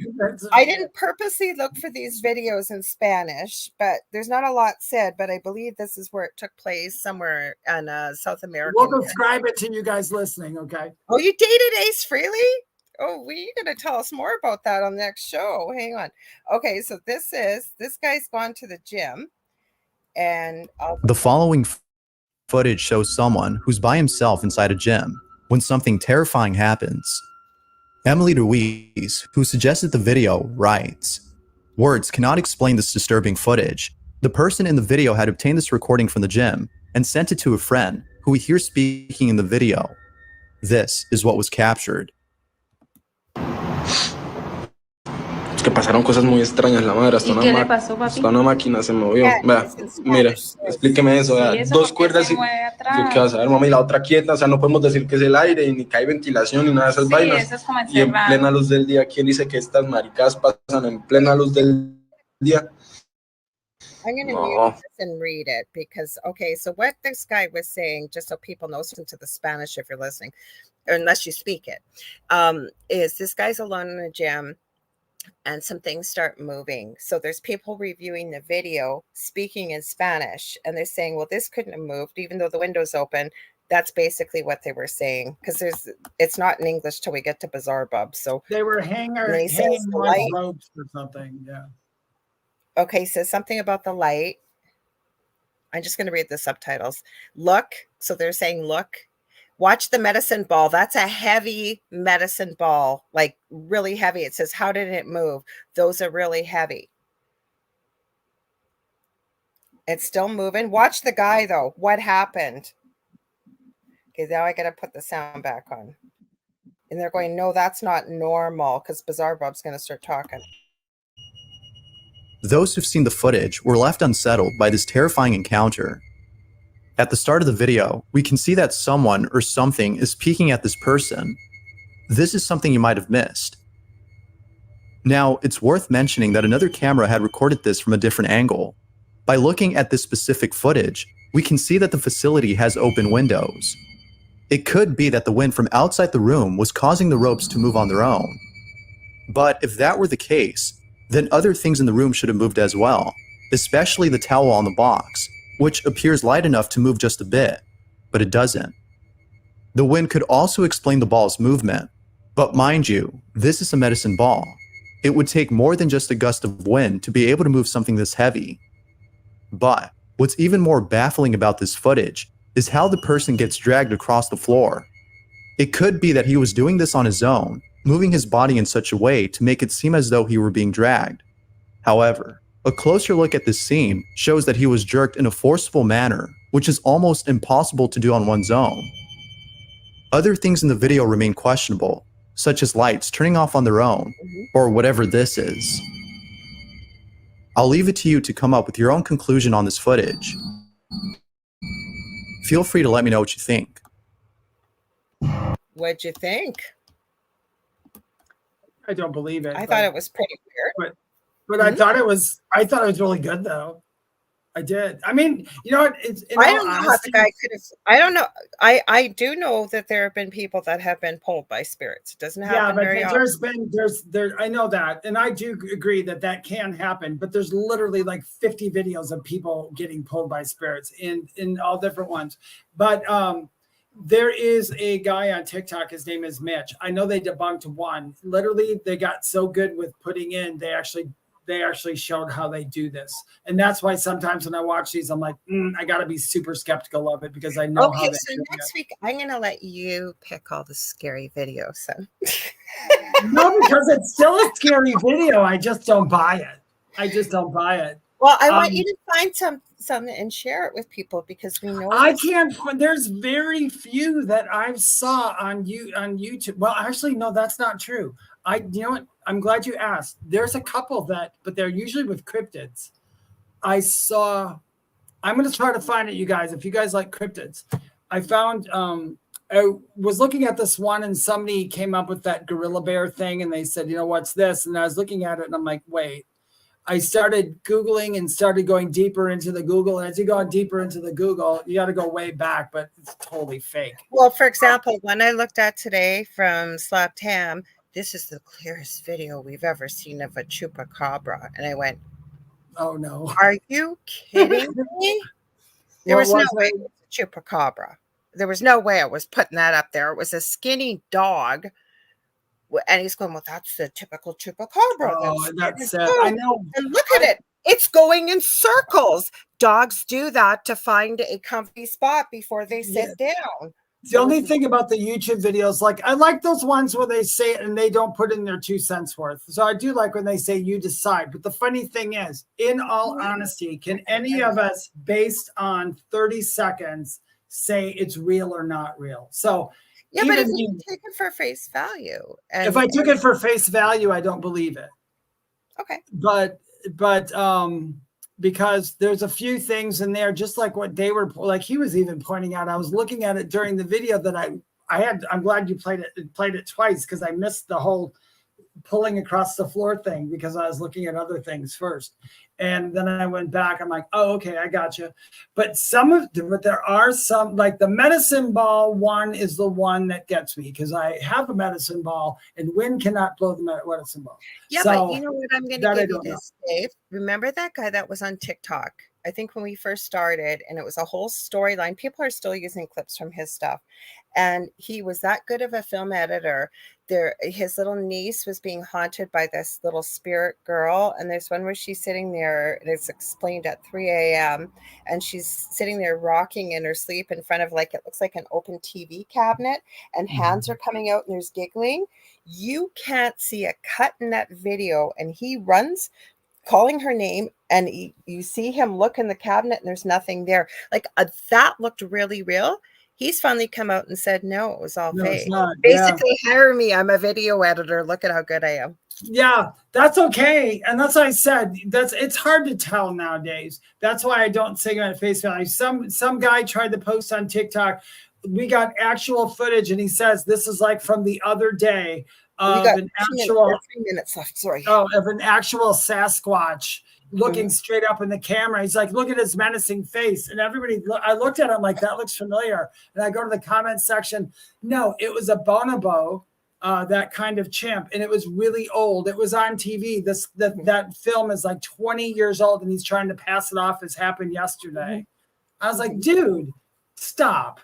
I didn't purposely look for these videos in Spanish, but there's not a lot said. But I believe this is where it took place, somewhere in South America. We'll describe it to you guys listening. Okay. Oh, you dated Ace Frehley? Oh, you're going to tell us more about that on the next show. Hang on. Okay, so this guy's gone to the gym, and the following footage shows someone who's by himself inside a gym when something terrifying happens. Emily Ruiz, who suggested the video, writes, "Words cannot explain this disturbing footage. The person in the video had obtained this recording from the gym and sent it to a friend who we hear speaking in the video. This is what was captured." Es que pasaron cosas muy extrañas, la madre, hasta una máquina se movió. Vea, mire, explíqueme eso, vea, dos cuerdas y ¿qué vas a ver, mami? La otra quieta, o sea, no podemos decir que es el aire, ni que hay ventilación, ni nada de esas vainas. Eso es como y en plena luz del día, ¿quién dice que estas maricadas pasan en plena luz del día? I'm going to mute this and read it because, okay, so what this guy was saying, just so people know, listen to the Spanish if you're listening, or unless you speak it, is this guy's alone in a gym and some things start moving. So there's people reviewing the video speaking in Spanish, and they're saying, well, this couldn't have moved, even though the window's open. That's basically what they were saying, because it's not in English till we get to Bizarre Bub. So they were hanging like ropes or something. Yeah. Okay, so something about the light. I'm just going to read the subtitles. Look. So they're saying, look. Watch the medicine ball. That's a heavy medicine ball, like really heavy. It says, how did it move? Those are really heavy. It's still moving. Watch the guy, though. What happened? Okay, now I got to put the sound back on. And they're going, no, that's not normal, because Bizarre Bub's going to start talking. Those who've seen the footage were left unsettled by this terrifying encounter. At the start of the video, we can see that someone or something is peeking at this person. This is something you might have missed. Now, it's worth mentioning that another camera had recorded this from a different angle. By looking at this specific footage, we can see that the facility has open windows. It could be that the wind from outside the room was causing the ropes to move on their own. But if that were the case, then other things in the room should have moved as well, especially the towel on the box, which appears light enough to move just a bit, but it doesn't. The wind could also explain the ball's movement, but mind you, this is a medicine ball. It would take more than just a gust of wind to be able to move something this heavy. But what's even more baffling about this footage is how the person gets dragged across the floor. It could be that he was doing this on his own, moving his body in such a way to make it seem as though he were being dragged. However, a closer look at this scene shows that he was jerked in a forceful manner, which is almost impossible to do on one's own. Other things in the video remain questionable, such as lights turning off on their own, or whatever this is. I'll leave it to you to come up with your own conclusion on this footage. Feel free to let me know what you think. What'd you think? I don't believe it. I thought it was pretty weird. But I thought it was really good though. I did. I mean, you know what? I don't know how the guy could have. I don't know. I do know that there have been people that have been pulled by spirits. It doesn't happen very often. I know that, and I do agree that can happen. But there's literally like 50 videos of people getting pulled by spirits in all different ones. But there is a guy on TikTok. His name is Mitch. I know they debunked one. Literally, they got so good with putting in. They actually showed how they do this. And that's why sometimes when I watch these, I'm like, I got to be super skeptical of it because I know how they so next week, I'm going to let you pick all the scary videos. So. No, because it's still a scary video. I just don't buy it. Well, I want you to find some and share it with people because we know I can't. There's very few that I saw on YouTube. Well, actually, no, that's not true. You know what? I'm glad you asked. There's a couple but they're usually with cryptids. I'm going to try to find it, you guys. If you guys like cryptids, I found. I was looking at this one, and somebody came up with that gorilla bear thing, and they said, "You know what's this?" And I was looking at it, and I'm like, "Wait." I started Googling and started going deeper into the Google. And as you go deeper into the Google, you got to go way back, but it's totally fake. Well, for example, when I looked at today from Slap Tam, this is the clearest video we've ever seen of a chupacabra. And I went, oh, no. Are you kidding me? There was no way it was a chupacabra. There was no way I was putting that up there. It was a skinny dog. And he's going, well, that's the typical chupacabra. Oh, that's sad. I know. And look at it. It's going in circles. Dogs do that to find a comfy spot before they sit down. The only thing about the YouTube videos, like I like those ones where they say it and they don't put in their 2 cents worth. So I do like when they say you decide. But the funny thing is, in all honesty, can any of us, based on 30 seconds, say it's real or not real? So yeah, but if you take it for face value. If I took it for face value, I don't believe it. Okay. But because there's a few things in there, just like what they were, like he was even pointing out, I was looking at it during the video that I'm glad you played it twice because I missed the whole pulling across the floor thing because I was looking at other things first. And then I went back. I'm like, oh, okay, I got you. But there are some, like the medicine ball one is the one that gets me because I have a medicine ball and wind cannot blow the medicine ball. Yeah, so, but you know what I'm going to give you this, Dave? Remember that guy that was on TikTok? I think when we first started, and it was a whole storyline. People are still using clips from his stuff. And he was that good of a film editor. His little niece was being haunted by this little spirit girl. And there's one where she's sitting there, and it's explained at 3 a.m. And she's sitting there rocking in her sleep in front of it looks like an open TV cabinet. And hands are coming out and there's giggling. You can't see a cut in that video. And he runs calling her name, and you see him look in the cabinet and there's nothing there. That looked really real. He's finally come out and said, no, it was all fake. Basically, hire me. I'm a video editor. Look at how good I am. Yeah, that's okay. And that's what I said. It's hard to tell nowadays. That's why I don't say it at face value. Some guy tried to post on TikTok. We got actual footage, and he says this is like from the other day. Of an actual 3 minutes left. Sorry. Of an actual Sasquatch looking straight up in the camera. He's like, look at his menacing face. And I looked at him like, that looks familiar. And I go to the comment section. No, it was a bonobo, that kind of chimp. And it was really old. It was on TV. That film is like 20 years old, and he's trying to pass it off as happened yesterday. I was like, dude, stop.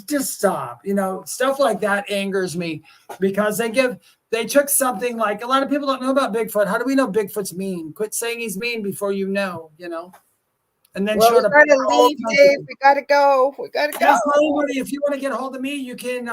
Just stop. Stuff like that angers me because they took something like, a lot of people don't know about Bigfoot. How do we know Bigfoot's mean? Quit saying he's mean before you know. And then we gotta leave, Dave. We gotta go. Yes, anybody, if you want to get a hold of me, you can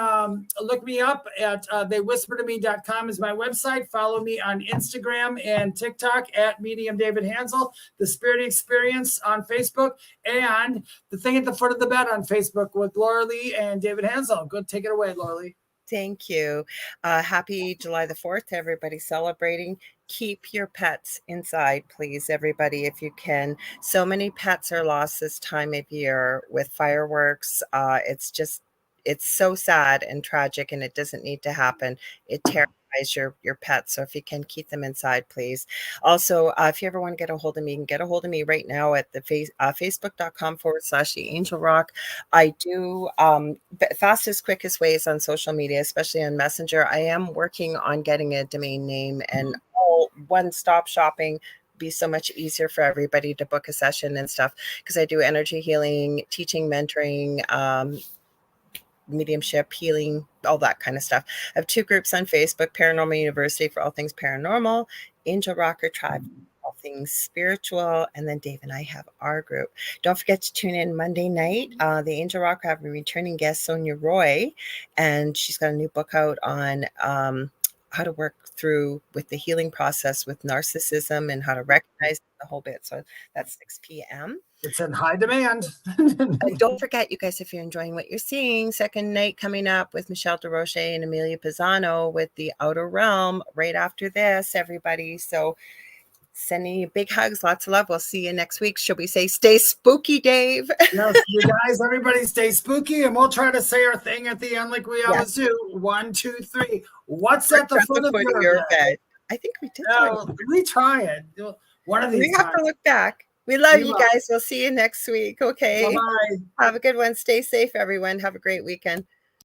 look me up at theywhispertome.com is my website. Follow me on Instagram and TikTok at Medium David Hanzel, The Spirit Experience on Facebook, and The Thing at the Foot of the Bed on Facebook with Lorilei and David Hanzel. Go take it away, Lorilei. Thank you. Happy July the 4th to everybody celebrating. Keep your pets inside, please, everybody, if you can. So many pets are lost this time of year with fireworks. It's so sad and tragic, and it doesn't need to happen. It tears your pets. So if you can, keep them inside, please. Also, if you ever want to get a hold of me, you can get a hold of me right now at the facebook.com/the Angel Rock. I do fastest, quickest ways on social media, especially on Messenger. I am working on getting a domain name, and all one-stop shopping be so much easier for everybody to book a session and stuff, because I do energy healing, teaching, mentoring, mediumship, healing, all that kind of stuff. I have 2 groups on Facebook: Paranormal University for all things paranormal, Angel Rocker Tribe, all things spiritual, and then Dave and I have our group. Don't forget to tune in Monday night. The Angel Rocker have a returning guest, Sonia Roy, and she's got a new book out on how to work through with the healing process with narcissism and how to recognize the whole bit. So that's 6 p.m. It's in high demand. And don't forget, you guys, if you're enjoying what you're seeing, second night coming up with Michelle DeRoche and Amelia Pisano with The Outer Realm right after this, everybody. So sending you big hugs, lots of love. We'll see you next week. Should we say stay spooky, Dave? Yes, you guys, everybody stay spooky, and we'll try to say our thing at the end like we always do. 1, 2, 3. What's at the foot of your bed? I think we did. We try it. One of these we have to look back. We love you guys. We'll see you next week. Okay. Bye-bye. Have a good one. Stay safe, everyone. Have a great weekend.